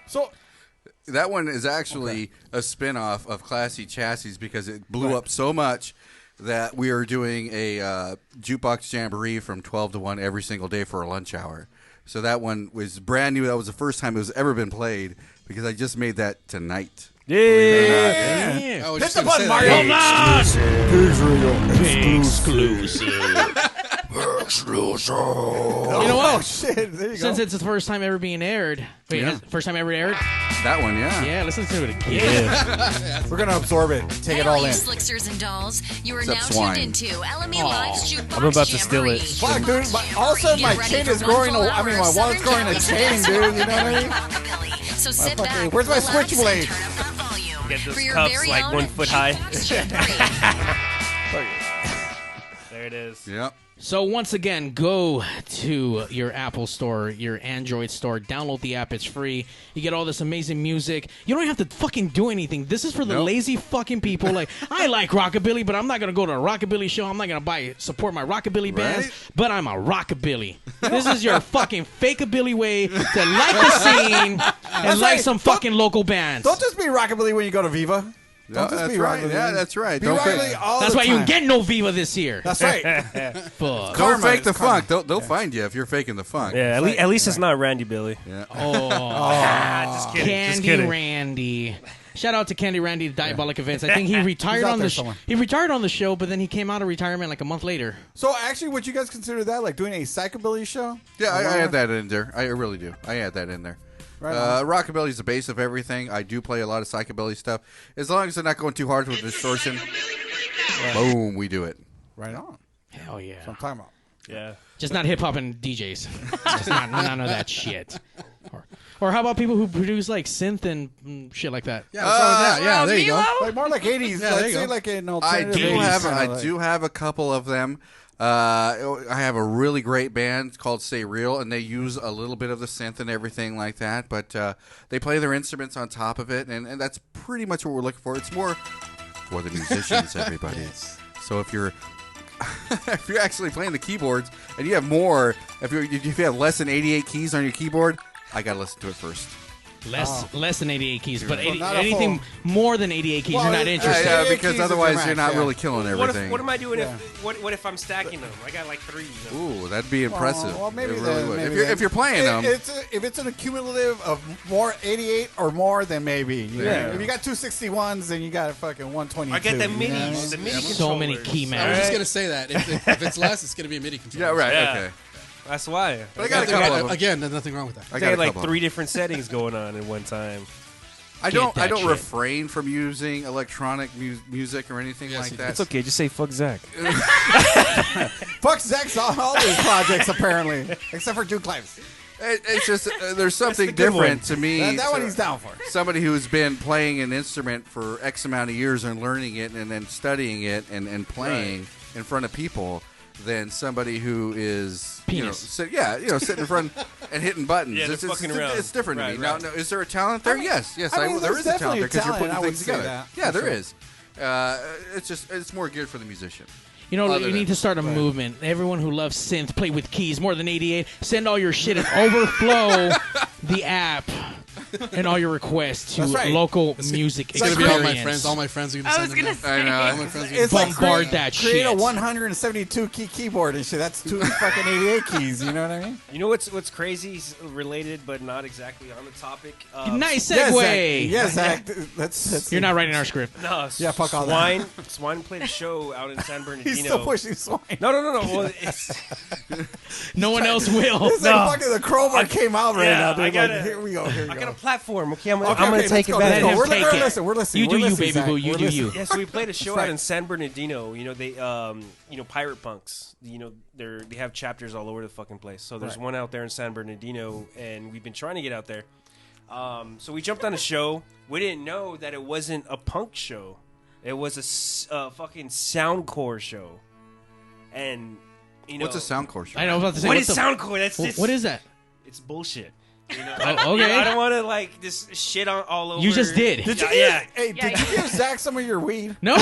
So that one is actually a spin-off of Classy Chassis because it blew up so much that we are doing a jukebox jamboree from 12 to 1 every single day for a lunch hour. So that one was brand new. That was the first time it was ever been played because I just made that tonight. Yeah. I was hit just the gonna button, say Mario. that. Exclusive. You know what? Oh shit! There you Since go. it's the first time ever being aired. Wait, Yeah. first time ever aired? That one, yeah. Yeah, let's listen to it again. We're gonna absorb it. Take Hey, it all all you in. slicksters and dolls. You are Except now swine. tuned into LME Live's Jukebox I'm about to steal it. Fuck, dude. All of a sudden, my Get ready chin for is one growing. full I mean, hour my of wallet's Southern growing a Cali's chain, best dude. You know what I mean? rockabilly. So sit fucking- back, where's my relax, switchblade? and turn up that volume Get those for your cups very like own 1 foot high. Jukebox Jamboree. There it is. Yep. So once again, go to your Apple store, your Android store, download the app. It's free. You get all this amazing music. You don't have to fucking do anything. This is for the lazy fucking people. Like, I like rockabilly, but I'm not going to go to a rockabilly show. I'm not going to support my rockabilly bands, but I'm a rockabilly. This is your fucking fakeabilly way to like the scene and like some fucking local bands. Don't just be rockabilly when you go to Viva. No, Don't just that's be right. rockabilly. Yeah, that's right. Be Don't rockabilly fake, all That's the why you time. get no Viva this year. That's right. Fuck. don't fake the karma. funk. They'll find you if you're faking the funk. Yeah, at least it's not Randy Billy. Yeah. Oh, Just kidding. Candy just kidding. Randy. Shout out to Candy Randy, the Diabolic Events. I think he retired out on there the somewhere. he retired on the show, but then he came out of retirement like a month later. So actually, would you guys consider that like doing a psychobilly show? Yeah, I add that in there. I really do. I add that in there. Right on. Rockabilly is the base of everything. I do play a lot of psychobilly stuff. As long as they're not going too hard with distortion, boom, we do it. Right on. Hell yeah. That's what I'm talking about. Yeah. Just not hip hop and DJs. Just not none of that shit. Or how about people who produce like synth and shit like that? Yeah, what's wrong with that? Yeah, there you go. Like more like 80s. Yeah, there Let's you say go. like an I alternative do 80s have. kinda I like- do have a couple of them. I have a really great band called Say Real, and they use a little bit of the synth and everything like that. But they play their instruments on top of it, and that's pretty much what we're looking for. It's more for the musicians, everybody. So if you're if you're actually playing the keyboards and you have more, if you have less than 88 keys on your keyboard, I gotta listen to it first. Less than 88 keys, but So not a anything full- more than 88 keys, Well, you're not yeah, interested. Yeah, 88 because keys is otherwise your you're max, not yeah. really killing everything. What am I doing what if I'm stacking them? I got like 3. You know? Ooh, that'd be impressive. Well, maybe It then, really would. maybe If then. you're playing them, if it's an accumulative of more 88 or more, then maybe. You know? Yeah. If you got 261s, then you got a fucking 122. I get the you know what I mean? minis. The mini So many controllers. key I was just man. gonna say that if it's less, it's gonna be a MIDI controller. yeah, right. Yeah. Okay, That's why. but I got a couple of them. Again, there's nothing wrong with that. I I got got a like couple. 3 different settings going on at one time. I Get don't that shit. refrain from using electronic music or anything Yes, like you that. It's okay. Just say fuck Zack. Fuck Zack's on all these projects, apparently. Except for Duke Clives. It's just there's something the good different one. to me. That one he's down for. Somebody who's been playing an instrument for X amount of years and learning it and then studying it and playing in front of people than somebody who is Penis. sitting in front and hitting buttons. Yeah, they're it's, fucking it's, around. it's different Right, to me. right. Now, is there a talent there? Yes, I mean, there there's is a talent definitely there because you're talent, putting I would things say together. that, Yeah, for there sure. is. It's more geared for the musician. You know, Other you than- need to start a movement. Everyone who loves synth, play with keys more than 88. Send all your shit and overflow the app and all your requests to That's right. local music It's gonna experience. be all my friends. All my friends are gonna I was send them. gonna say. I know. All my friends are It's gonna like Bombard that create a shit. 172 key keyboard and shit. That's 2 fucking 88 keys. You know what I mean? You know what's crazy, related but not exactly on the topic. Nice Yeah, segue. Zach. That's You're not writing our script. No, Yeah, fuck all that. Swine played a show out in San Bernardino. He's still pushing Swine. No. Well, it's, No one else will. It's like fucking the crowbar came out right yeah, now, dude. I gotta- Like, here we go. I got a platform. Okay, I'm Okay, gonna okay, take let's go, advantage. let's go. We're Take listening. it. Listen, we're listening. You We're do you, listening, baby Zach. boo. You We're do listening. you. Yeah, so we played a show Right. out in San Bernardino. You know, they pirate punks. You know, they have chapters all over the fucking place. So there's Right. one out there in San Bernardino, and we've been trying to get out there. So we jumped on a show. We didn't know that it wasn't a punk show. It was a fucking soundcore show. And you know, What's a soundcore show? I know. I was about to say, what what is the- soundcore? That's What is that? It's bullshit. You know, Oh, okay. I don't want to like just shit on all over. You just did. Did you Yeah. Hey, did you give Zach some of your weed? No.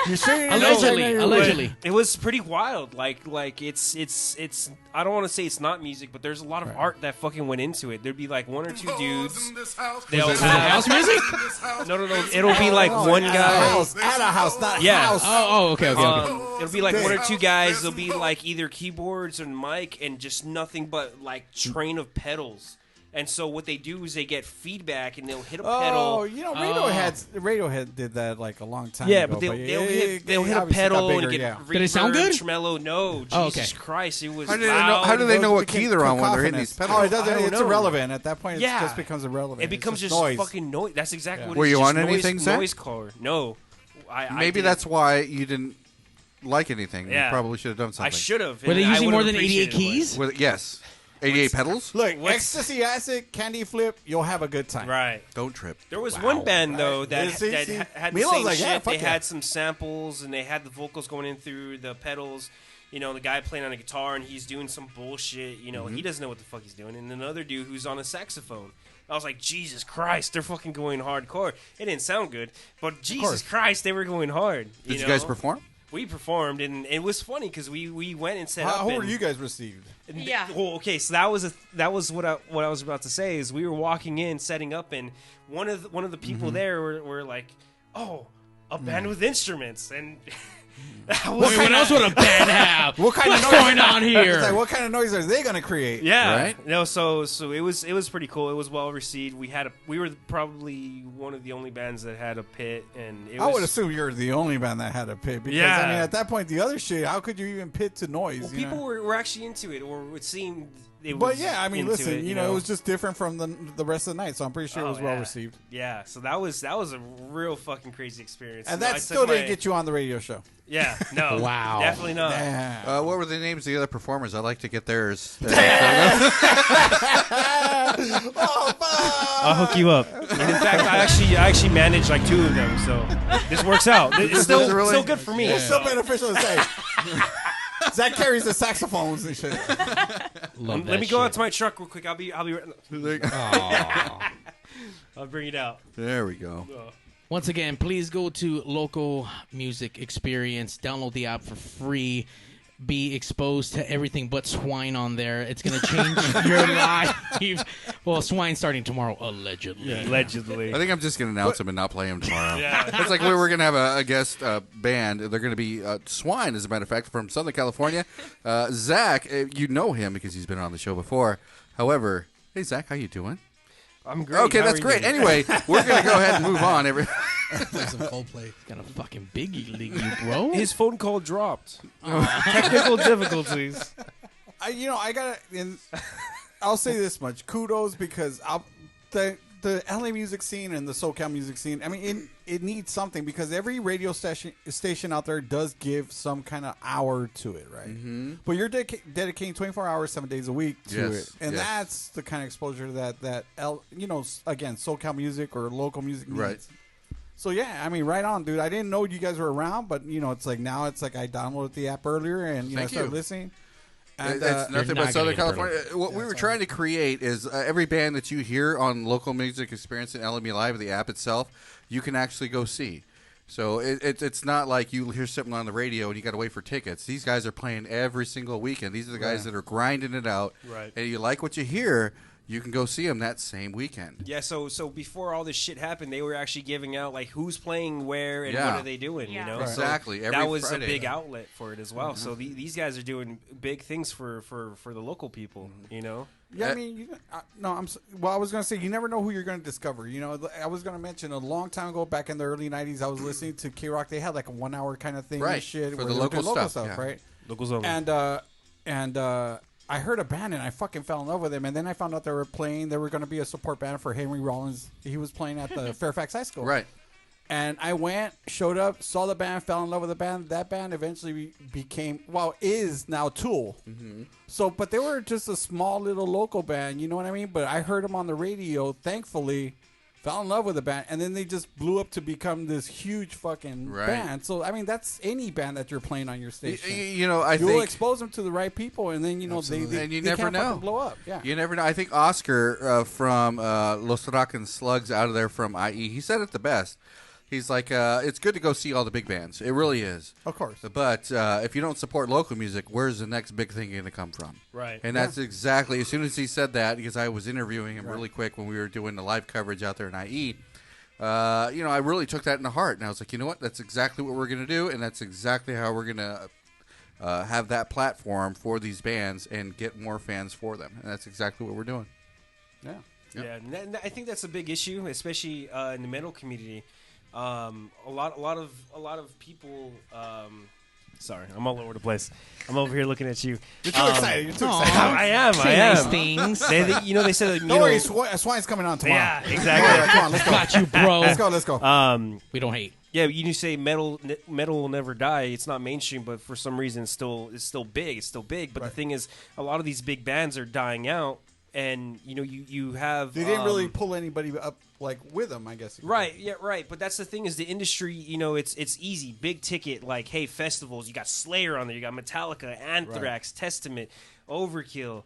You sure you didn't Allegedly. give Zach Allegedly. It was pretty wild. Like it's. I don't want to say it's not music, but there's a lot of art that fucking went into it. There'd be like one or two dudes. They'll Was it house music? No. It'll be like one At a guy. house, at a house, not Yeah. house. Oh, okay. It'll be like one or two guys. There'll be like either keyboards and mic and just nothing but like train of pedals. And so what they do is they get feedback and they'll hit a pedal. Oh, you know, Radiohead did that like a long time Yeah, ago. but they'll it hit a obviously pedal got and bigger, get yeah. Did it sound reverb, good? Tremolo. No, Oh, Jesus okay. Christ, it was How do they know? loud. How do they know what Became key they're on when they're hitting these cacophonous. pedals? Oh, it doesn't. I don't It's know. irrelevant at that point. Yeah. It just becomes irrelevant. It becomes just noise. fucking noise. That's exactly what Were it is. you just on anything, Zach? Noise car. No. I Maybe didn't. that's why you didn't like anything. Yeah. You probably should have done something. I should have. Were they using more than 88 keys? Yes. 88 pedals? Look, ecstasy acid, candy flip, you'll have a good time. Right. Don't trip. There was one band though that, See, that see? had the Milo's same like, shit. yeah, fuck They yeah. had some samples and they had the vocals going in through the pedals. You know, the guy playing on a guitar and he's doing some bullshit. You know, he doesn't know what the fuck he's doing. And another dude who's on a saxophone. I was like, Jesus Christ, they're fucking going hardcore. It didn't sound good, but Jesus Christ, they were going hard. Did you guys perform? We performed, and it was funny because we went and set up. How were and- you guys received? Yeah. Well, okay, so that was what I was about to say is we were walking in, setting up, and one of the people there were like, "Oh, a band with instruments," and What else would a band have? What kind What's of noise going on here? It's like, what kind of noise are they going to create? yeah, Right? no, so it was pretty cool. It was well received. We were probably one of the only bands that had a pit, and it I was, would assume you're the only band that had a pit. Because, Yeah. I mean, at that point, the other shit, how could you even pit to noise? well, you people know? were actually into it, or it seemed. It But was yeah, I mean, into listen, it, you know, it was just different from the rest of the night, so I'm pretty sure it was well yeah. received. Yeah, so that was a real fucking crazy experience. And You know, I that took still didn't my- get you on the radio show. Yeah, no, Wow. definitely not. Damn. What were the names of the other performers? I'd like to get theirs. I'll hook you up. And in fact, I actually manage like two of them, so this works out. It's still good for me. It's still beneficial to say. Zach carries the saxophones and shit. Love Let me that go shit. out to my truck real quick. I'll be right. Aw. I'll bring it out. There we go. Once again, please go to Local Music Experience. Download the app for free. Be exposed to everything but swine on there. It's going to change your life. Well, swine starting tomorrow, allegedly. Allegedly. I think I'm just going to announce him and not play him tomorrow. Yeah. It's like we were going to have a guest band. They're going to be Swine, as a matter of fact, from Southern California. Zack, you know him because he's been on the show before. However, hey, Zack, how you doing? I'm great. Okay, How that's are great. you? Anyway, we're going to go ahead and move on. Play some Coldplay. Got a fucking biggie league, you bro. His phone call dropped. Technical difficulties. I gotta. I'll say this much: kudos, because the LA music scene and the SoCal music scene. I mean, it needs something, because every radio station out there does give some kind of hour to it, right? Mm-hmm. But you're dedicating 24 hours, 7 days a week to Yes, it, and yes. that's the kind of exposure that again, SoCal music or local music needs. Right. So yeah, I mean, right on, dude. I didn't know you guys were around, but it's like now it's like I downloaded the app earlier and I Thank started you. listening. And It's nothing You're but not Southern gonna get California. What we were trying to create is every band that you hear on Local Music Experience and LME Live, the app itself, you can actually go see. So it's not like you hear something on the radio and you got to wait for tickets. These guys are playing every single weekend. These are the guys that are grinding it out. Right. And you like what you hear, you can go see them that same weekend. Yeah, so before all this shit happened, they were actually giving out like who's playing where and Yeah. what are they doing, you know? Right. So Exactly. Every that was Friday. a big outlet for it as well. Mhm. So these guys are doing big things for the local people, you know? Yeah, I mean, I was going to say, you never know who you're going to discover. You know, I was going to mention a long time ago, back in the early 90s, I was listening to K-Rock. They had like a 1 hour kind of thing Right, and shit. for where the they were local doing stuff, yeah. right? Locals only. And I heard a band and I fucking fell in love with them. And then I found out they were going to be a support band for Henry Rollins. He was playing at the Fairfax High School. Right. And I went, showed up, saw the band, fell in love with the band. That band eventually is now Tool. Mm-hmm. So, but they were just a small little local band, you know what I mean? But I heard them on the radio, thankfully, fell in love with the band, and then they just blew up to become this huge fucking band. So, I mean, that's any band that you're playing on your station. You know, I You'll think expose them to the right people, and then, you know, they and you they never can't know. fucking blow up. Yeah. You never know. I think Oscar from Los Rockin' Slugs out of there from IE, he said it the best. He's like, it's good to go see all the big bands. It really is. Of course. But if you don't support local music, where's the next big thing going to come from? Right. And that's exactly, as soon as he said that, because I was interviewing him really quick when we were doing the live coverage out there in IE, you know, I really took that in the heart. And I was like, you know what? That's exactly what we're going to do. And that's exactly how we're going to have that platform for these bands and get more fans for them. And that's exactly what we're doing. Yeah. Yeah, and I think that's a big issue, especially in the metal community. A lot of people. Sorry, I'm all over the place. I'm over here looking at you. You're too excited. You're too excited. I am. Say nice things. They said. Don't worry, Swine's coming on tomorrow. Yeah, exactly. All right, come on, let's go. Got you, bro. Let's go. We don't hate. Yeah, you say metal will never die. It's not mainstream, but for some reason it's still big. It's still big. But the thing is, a lot of these big bands are dying out, and you know you have They didn't really pull anybody up like with them, I guess. Right, yeah, right. But that's the thing is the industry, you know, it's easy, big ticket, like, hey, festivals, you got Slayer on there, you got Metallica, Anthrax, Testament, Overkill,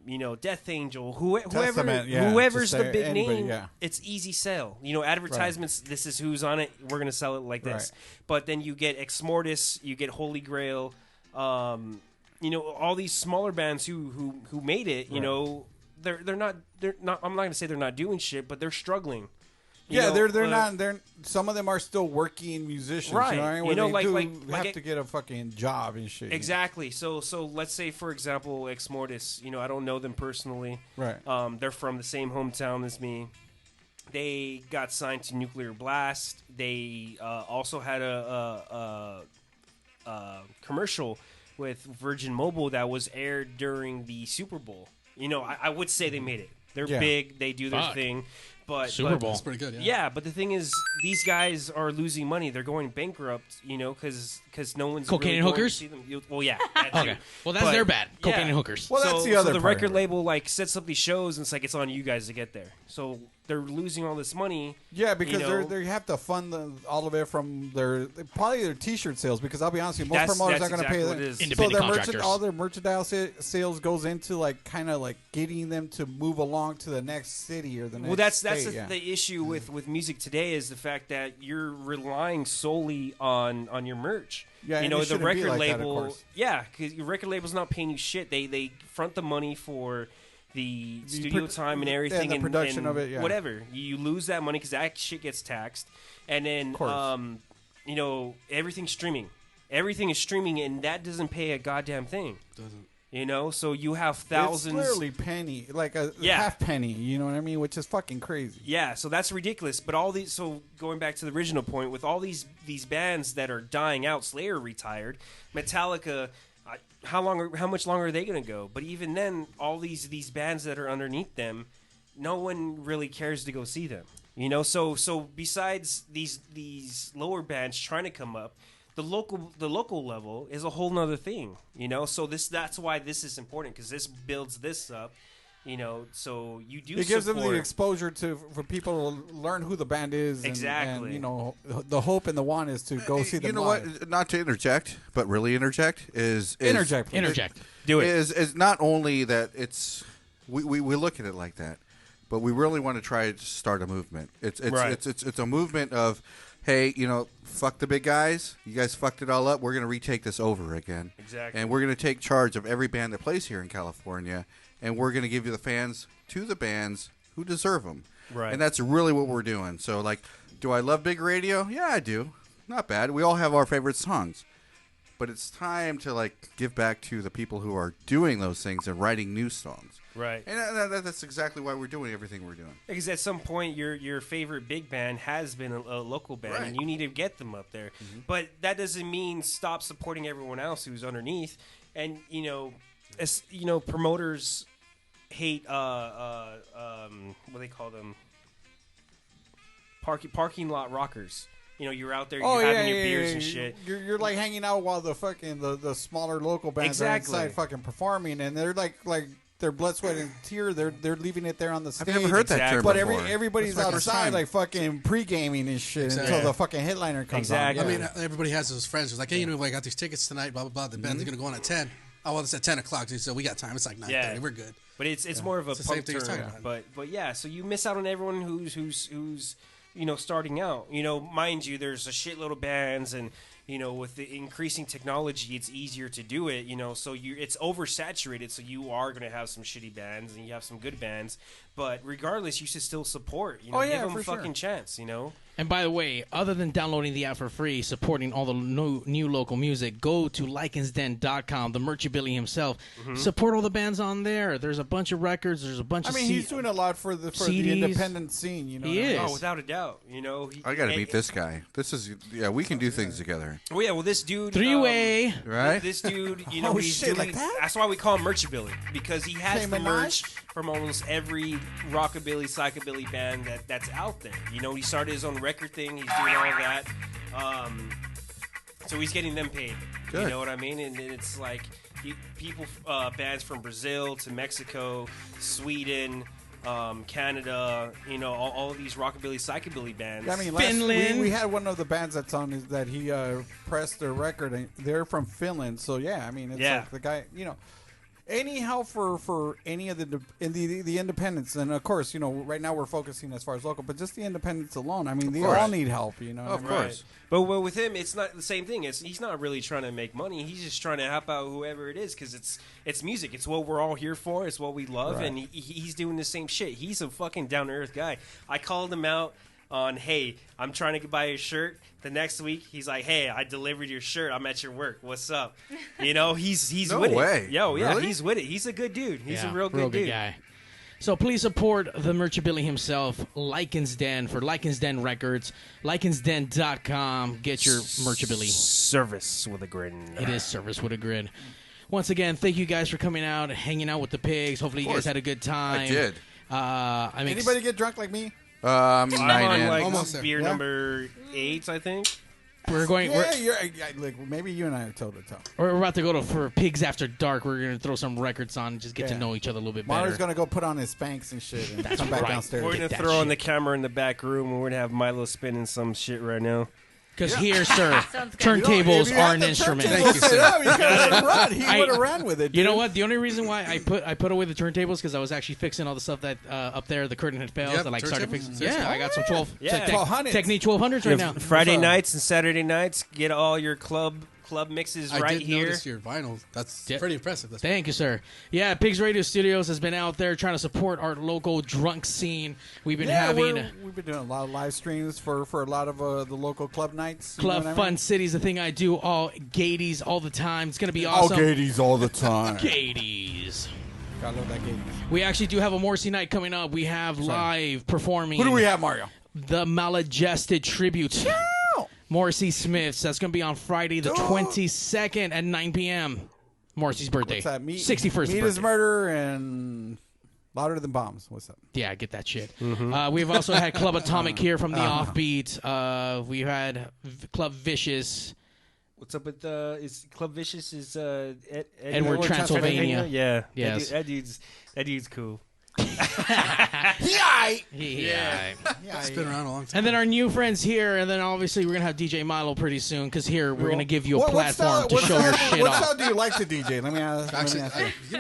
you know, Death Angel, whoever's the big name, it's easy sell. You know, advertisements, this is who's on it, we're going to sell it like this. Right. But then you get Ex Mortis, you get Holy Grail, you know, all these smaller bands who made it, you know, they're not I'm not going to say they're not doing shit, but they're struggling. You know, they're not. Some of them are still working musicians, right? You know, like have to get a fucking job and shit. Exactly. So let's say, for example, Ex Mortis. You know, I don't know them personally. Right. They're from the same hometown as me. They got signed to Nuclear Blast. They also had a commercial with Virgin Mobile that was aired during the Super Bowl. You know, I would say they made it. They're big. They do their thing. But Super Bowl. That's pretty good, yeah. Yeah, but the thing is, these guys are losing money. They're going bankrupt, you know, because no one's Cocaine really and going hookers? to see them. Well, yeah. That too. Okay. Well, that's their bad. Cocaine and hookers. Well, that's the other So the part record of it. label like sets up these shows, and it's like it's on you guys to get there. So they're losing all this money. Yeah, because you know? they have to fund all of it from probably their T-shirt sales. Because I'll be honest with you, most promoters aren't going to pay them. Independent so contractors. all their merchandise sales goes into like kind of like getting them to move along to the next city or the next. Well, that's state, the issue with music today is the fact that you're relying solely on your merch. Yeah, you and know it the shouldn't be record like that, of label. course. Yeah, because your record label's not paying you shit. They front the money for the studio time and everything and the production of it. Yeah. Whatever, you lose that money because that shit gets taxed, and then you know everything's streaming. Everything is streaming, and that doesn't pay a goddamn thing. Doesn't. You know, so you have thousands. It's clearly penny, like a half penny. You know what I mean? Which is fucking crazy. Yeah, so that's ridiculous. But all these, so going back to the original point, with all these bands that are dying out, Slayer retired, Metallica, how much longer are they going to go? But even then, all these bands that are underneath them, no one really cares to go see them. You know, so besides these lower bands trying to come up, the local level is a whole nother thing, you know. So that's why this is important, because this builds this up, you know. So you do. It gives them the exposure for people to learn who the band is. Exactly. And, you know, the hope and the want is to go see them. You know live. what? Not to interject, but really interject is Interject. Do it. Is not only that it's we look at it like that, but we really want to try to start a movement. It's a movement of hey, fuck the big guys. You guys fucked it all up. We're going to retake this over again. Exactly. And we're going to take charge of every band that plays here in California, and we're going to give you the fans to the bands who deserve them. Right. And that's really what we're doing. So, like, do I love big radio? Yeah, I do. Not bad. We all have our favorite songs. But it's time to, like, give back to the people who are doing those things and writing new songs. Right. And that's exactly why we're doing everything we're doing. Because at some point, your favorite big band has been a local band, Right. and you need to get them up there. But that doesn't mean stop supporting everyone else who's underneath. And promoters hate what they call them, parking lot rockers. You're out there, you're having your beers and shit. You're like hanging out while the fucking the smaller local bands are inside fucking performing, and they're like their blood, sweat, and tear. They're leaving it there on the stage. I've never heard that term But before. everybody's That's my first outside time. like fucking pre-gaming and shit Exactly. until the fucking headliner comes on. I mean, everybody has those friends who's like, hey, I got these tickets tonight, blah, blah, blah. The band's going to go on at 10. Oh, well, it's at 10 o'clock. So we got time. It's like 9:30. We're good. But it's more of a It's the same punk thing you're talking turn. about. But yeah, so you miss out on everyone who's starting out. Mind you, there's a shitload of bands, and with the increasing technology, it's easier to do it. So it's oversaturated. So you are going to have some shitty bands, and you have some good bands. But regardless, you should still support. Give them a fucking chance. And by the way, other than downloading the app for free, supporting all the new local music, go to LikensDen.com, the Merchie Billy himself. Support all the bands on there. There's a bunch of records. There's a bunch of he's doing a lot for the CDs. independent scene. He is. Oh, without a doubt. I got to meet this guy. This is we can do things together. Well, yeah. Well, this dude, three-way, right? This dude, Oh, he's shit, doing. like that? That's why we call him Merchie Billy, because he has Same the Minaj? merch from almost every rockabilly, psychobilly band that's out there. He started his own record thing. He's doing all of that. So he's getting them paid. Good. You know what I mean? And it's like people, bands from Brazil to Mexico, Sweden, Canada, all of these rockabilly, psychobilly bands. I mean, Finland. we had one of the bands that's on that he pressed their record, and they're from Finland. So yeah, I mean, it's like the guy, anyhow for any of the independents, and of course, right now we're focusing as far as local, but just the independents alone. I mean, they all need help. Of course. But with him, it's not the same thing. He's not really trying to make money. He's just trying to help out whoever it is, because it's music. It's what we're all here for. It's what we love, Right. and he's doing the same shit. He's a fucking down to earth guy. I called him out on, hey, I'm trying to buy a shirt. The next week, he's like, hey, I delivered your shirt. I'm at your work. What's up? He's No with way. it. Yo, yeah, Really? he's with it. He's a good dude. He's a real good dude. guy. So please support the Merchie Billy himself, Likens Den, for Likens Den Records, LikensDen.com. Get your Merchie Billy. Service with a grin. It is service with a grin. Once again, thank you guys for coming out, hanging out with the pigs. Hopefully you guys had a good time. I did. Anybody get drunk like me? I'm on like Almost there. beer Yeah. number 8, I think. We're going. Maybe you and I are toe to toe. We're about to go for Pigs After Dark. We're going to throw some records on and just get to know each other a little bit better. Mario's gonna go put on his Spanx and shit and come back downstairs. We're going to throw on the camera in the back room, and we're going to have Milo spinning some shit right now. Because here, sir, Sounds good. turntables are an instrument. Thank you, sir. He would have ran with it. You know dude. what? The only reason why I put away the turntables because I was actually fixing all the stuff that up there. The curtain had failed. Yep, I started turntables? fixing. Seriously? Yeah, I got some 12. Yeah. 1200s. Technique 1200s right now. Friday nights and Saturday nights, get all your club mixes I right did here. notice your vinyl. That's pretty impressive. That's Thank you, sir. Yeah, Pigs Radio Studios has been out there trying to support our local drunk scene. We've been having we've been doing a lot of live streams for a lot of the local club nights. You know Club what I Fun mean? City is the thing I do. All Gadies all the time. It's gonna be awesome. Gadies all the time. Gadies. Gotta love that Gadies. We actually do have a Morrissey night coming up. We have live performing. Who do we have, Mario? The Maladjusted Tribute. Morrissey Smiths. That's going to be on Friday the 22nd at 9 p.m. Morrissey's birthday. What's that? 61st Meat is birthday. Murder and Louder Than Bombs. What's up? Yeah, get that shit. We've also had Club Atomic here from the Offbeat. We had Club Vicious. What's up with is Club Vicious is Edward Transylvania. Yeah. Yes. That dude's cool. Yeah. It's been around a long time. And then our new friends here, and then obviously we're gonna have DJ Milo pretty soon, because here we're gonna give you a platform to show your shit What off. style do you like to DJ? Let me ask. Actually,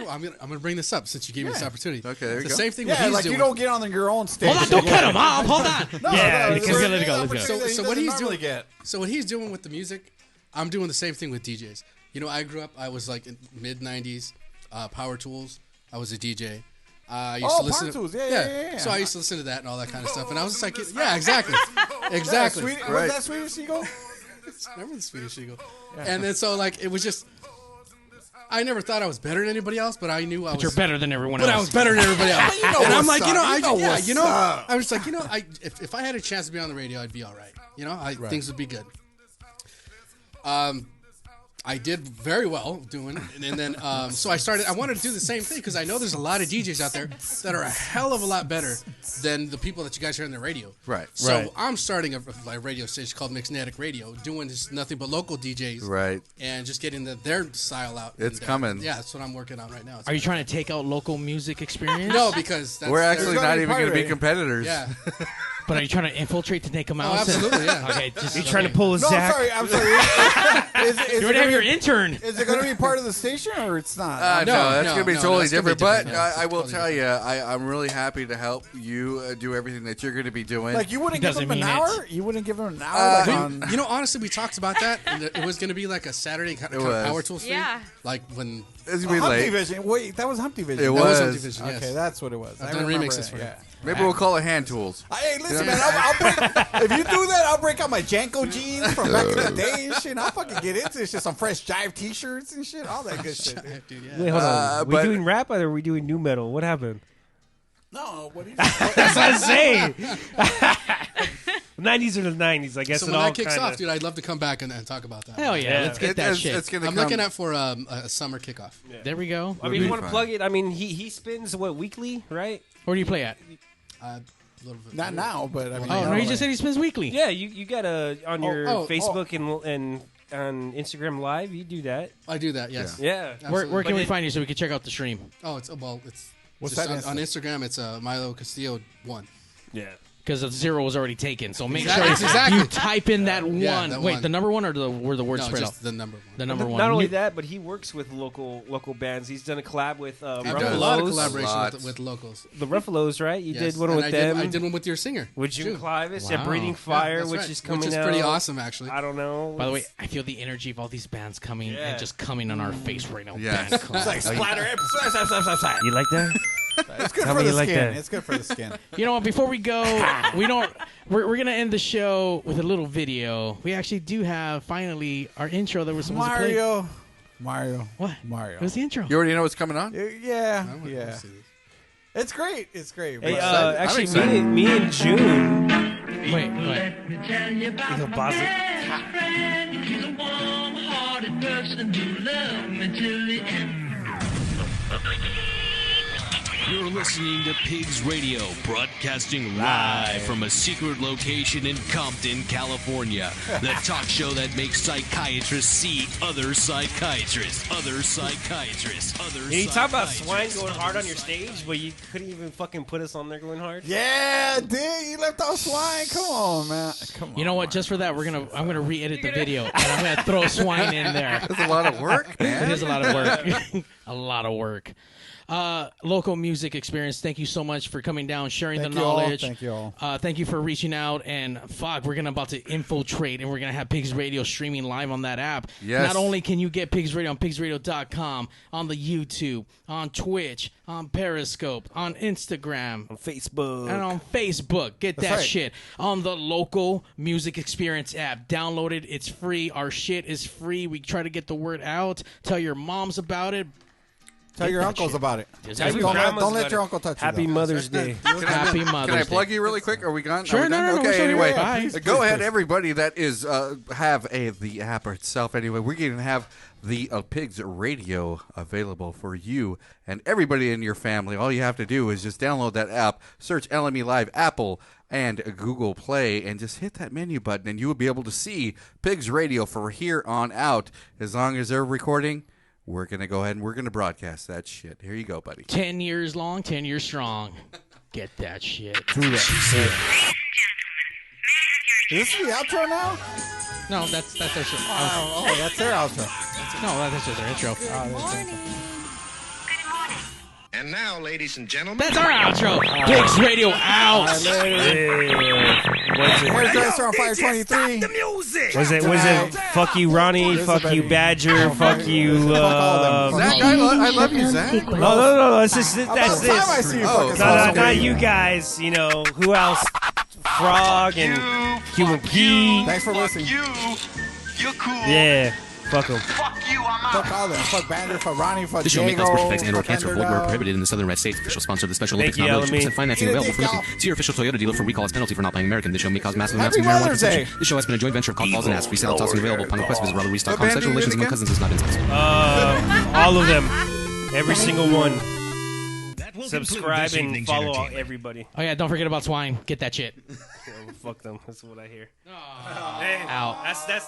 I'm gonna bring this up since you gave me this opportunity. Okay, there you the go. same thing. Yeah, what he's like doing. you don't get on your own stage. Hold on, don't cut him off. Hold on. Let it go. Let's go. So what he's doing? So what he's doing with the music, I'm doing the same thing with DJs. You know, I grew up. I was like in mid '90s, Power Tools. I was a DJ. I used to listen Power Tools. to Yeah. So I used to listen to that and all that kind of stuff. And I was just like, yeah, exactly. Was that Swedish Eagle? Remember the Swedish Eagle? And then so like it was just. I never thought I was better than anybody else, but I knew I was. But you're better than everyone But else. I was better than everybody else. You know and I'm what's like, up. I was like, if I had a chance to be on the radio, I'd be all right. You know, things would be good. I did very well doing it, and then so I wanted to do the same thing because I know there's a lot of DJs out there that are a hell of a lot better than the people that you guys hear on the radio. Right. So I'm starting a radio station called Mixnetic Radio, doing this nothing but local DJs. Right. And just getting their style out. It's and, coming. Yeah, that's what I'm working on right now. Are you trying to take out local music experience? No, because we're actually not even going to be competitors. Yeah. But are you trying to infiltrate to take them out? Absolutely, yeah. Okay, just You trying to pull a No, Zack? I'm sorry. You already have your intern. Is it going to be part of the station or it's not? No, that's going to be totally that's gonna be different. But different, yeah. I will tell you, I'm really happy to help you do everything that you're going to be doing. Like you wouldn't give Doesn't him an mean hour? You wouldn't give him an hour? You know, honestly, we talked about that. And it was going to be like a Saturday kind of was. Power Tools thing. Yeah. Like when. It's going to be Humpty late. Vision. Wait, that was Humpty Vision. It That was was. Humpty Vision, yes. Okay, that's what it was. I've I done remember remixes that, for it. yeah. Maybe we'll call it hand tools. Hey, listen, man. I'll break, if you do that, I'll break out my Janko jeans from back in the day and shit. I'll fucking get into it. Just some fresh Jive T-shirts and shit. All that good shit. Dude. Dude, yeah. Wait, hold on. Are we but- doing rap or are we doing new metal? What happened? No, what do you? That's what I'm saying. 90s are the 90s, I guess. So it when all that kicks kinda... off, dude, I'd love to come back and talk about that. Hell yeah, let's get that shit. It's gonna I'm come. looking at for a summer kickoff. There we go. I mean, you want to fine. plug it? I mean, he spins, what, weekly, right? Where do you play at? A little bit. Not now, but I mean. Oh, no, he just said he spins weekly. Yeah, you got on your oh, Facebook and on Instagram Live, you do that. I do that, yes. Yeah. Where can But we it- find you so we can check out the stream? Oh, it's it's What's just that on Instagram. It's Milo Castillo 1. Yeah. Because the 0 was already taken, so make Exactly. sure Exactly. you type in that one. that Wait, one. the number one or where the word No, spread just out? the number one. The number one. Not only that, but he works with local bands. He's done a collab with I've done a lot of collaboration Lots. with locals. The Ruffalos, right? You Yes. did one And with I them. I did one with your singer. with June June. Clivis. Wow. Yeah, Breathing Yeah, Fire, that's which right. is coming Which is out. pretty awesome, actually. I don't know. By the way, I feel the energy of all these bands coming Yeah. and just coming on our face right now. Yes. Bang, It's like splatter. You like that? It's good Tell for me the you like skin. that. It's good for the skin. You know what? Before we go, we're gonna end the show with a little video. We actually do have finally our intro that we're supposed to play. Mario. What? Mario. What's the intro? You already know what's coming on? Yeah. It's great. It's great. Hey, But- actually, me and June. Wait. He'll boss it. You're listening to Pigs Radio, broadcasting live from a secret location in Compton, California. The talk show that makes psychiatrists see other psychiatrists, other psychiatrists, other You talk about swine psychiatrists, going hard other on your stage, but you couldn't even fucking put us on there going hard. Yeah, dude, you left off swine. Come on, man. Come on. You know what? Just for that, I'm gonna re-edit the video and I'm gonna throw swine in there. That's a lot of work, man. It is a lot of work. A lot of work. Local music experience. Thank you so much for coming down, sharing Thank the you all. knowledge. Thank you all. Thank you for reaching out. And fuck, we're about to infiltrate, and we're gonna have Pigs Radio streaming live on that app. Yes. Not only can you get Pigs Radio on PigsRadio.com, on the YouTube, on Twitch, on Periscope, on Instagram, On Facebook. and on Facebook. Get That's that right. shit on the local music experience app. Download it. It's free. Our shit is free. We try to get the word out. Tell your moms about it. Tell your that uncles shit. about it. Tell your Don't grandmas let about your it. uncle touch Happy you. though. Mother's Day. Happy Mother's Can I Day. plug you really quick? Are we gone? Sure, Are we no, done? no, no, Okay, sure, anyway, yeah, yeah. go Please, ahead, please. everybody that is have the app itself. Anyway, we're going to have the Pigs Radio available for you and everybody in your family. All you have to do is just download that app, search LME Live, Apple, and Google Play, and just hit that menu button, and you will be able to see Pigs Radio for here on out. As long as they're recording, we're going to go ahead and we're going to broadcast that shit. Here you go, buddy. 10 years long, 10 years strong. Get that shit. True that. Is this the outro now? No, that's their shit. Oh, that's their outro. No, that's just their intro. And now, ladies and gentlemen, That's our outro. Pigs Radio out. Here's Dresser on Fire 23. Was it fuck you, Ronnie, fuck you, Badger, fuck you, Zack, I love you, Zack. No, it's just, that's this. I see you Not you guys, you know, who else? Frog and Q and Key. Thanks for listening. You're cool. Yeah, fuck them. Fuck you, I'm out. Fuck all them. Fuck Bander, fuck Ronnie, fuck This show may Diego. cause birth defects and/or fuck cancer, avoid where prohibited in the Southern Red States. Official sponsor of the Special Thank Olympics. you, Not LME. financing Eat it, available for y'all. nothing. See your official Toyota dealer for recall as penalty for not buying American. This show may cause massive Happy amounts of marijuana Mother's Day. consumption. This show has been a joint venture of Call Calls and Asks. Free sale, tossing available upon request. Visit RoberReese.com. Sexual relations among cousins is not insensitive. All of them. Every single one. Subscribe and follow everybody. Oh, yeah, don't forget about swine. Get that shit. Fuck them. That's what I hear. Out. That's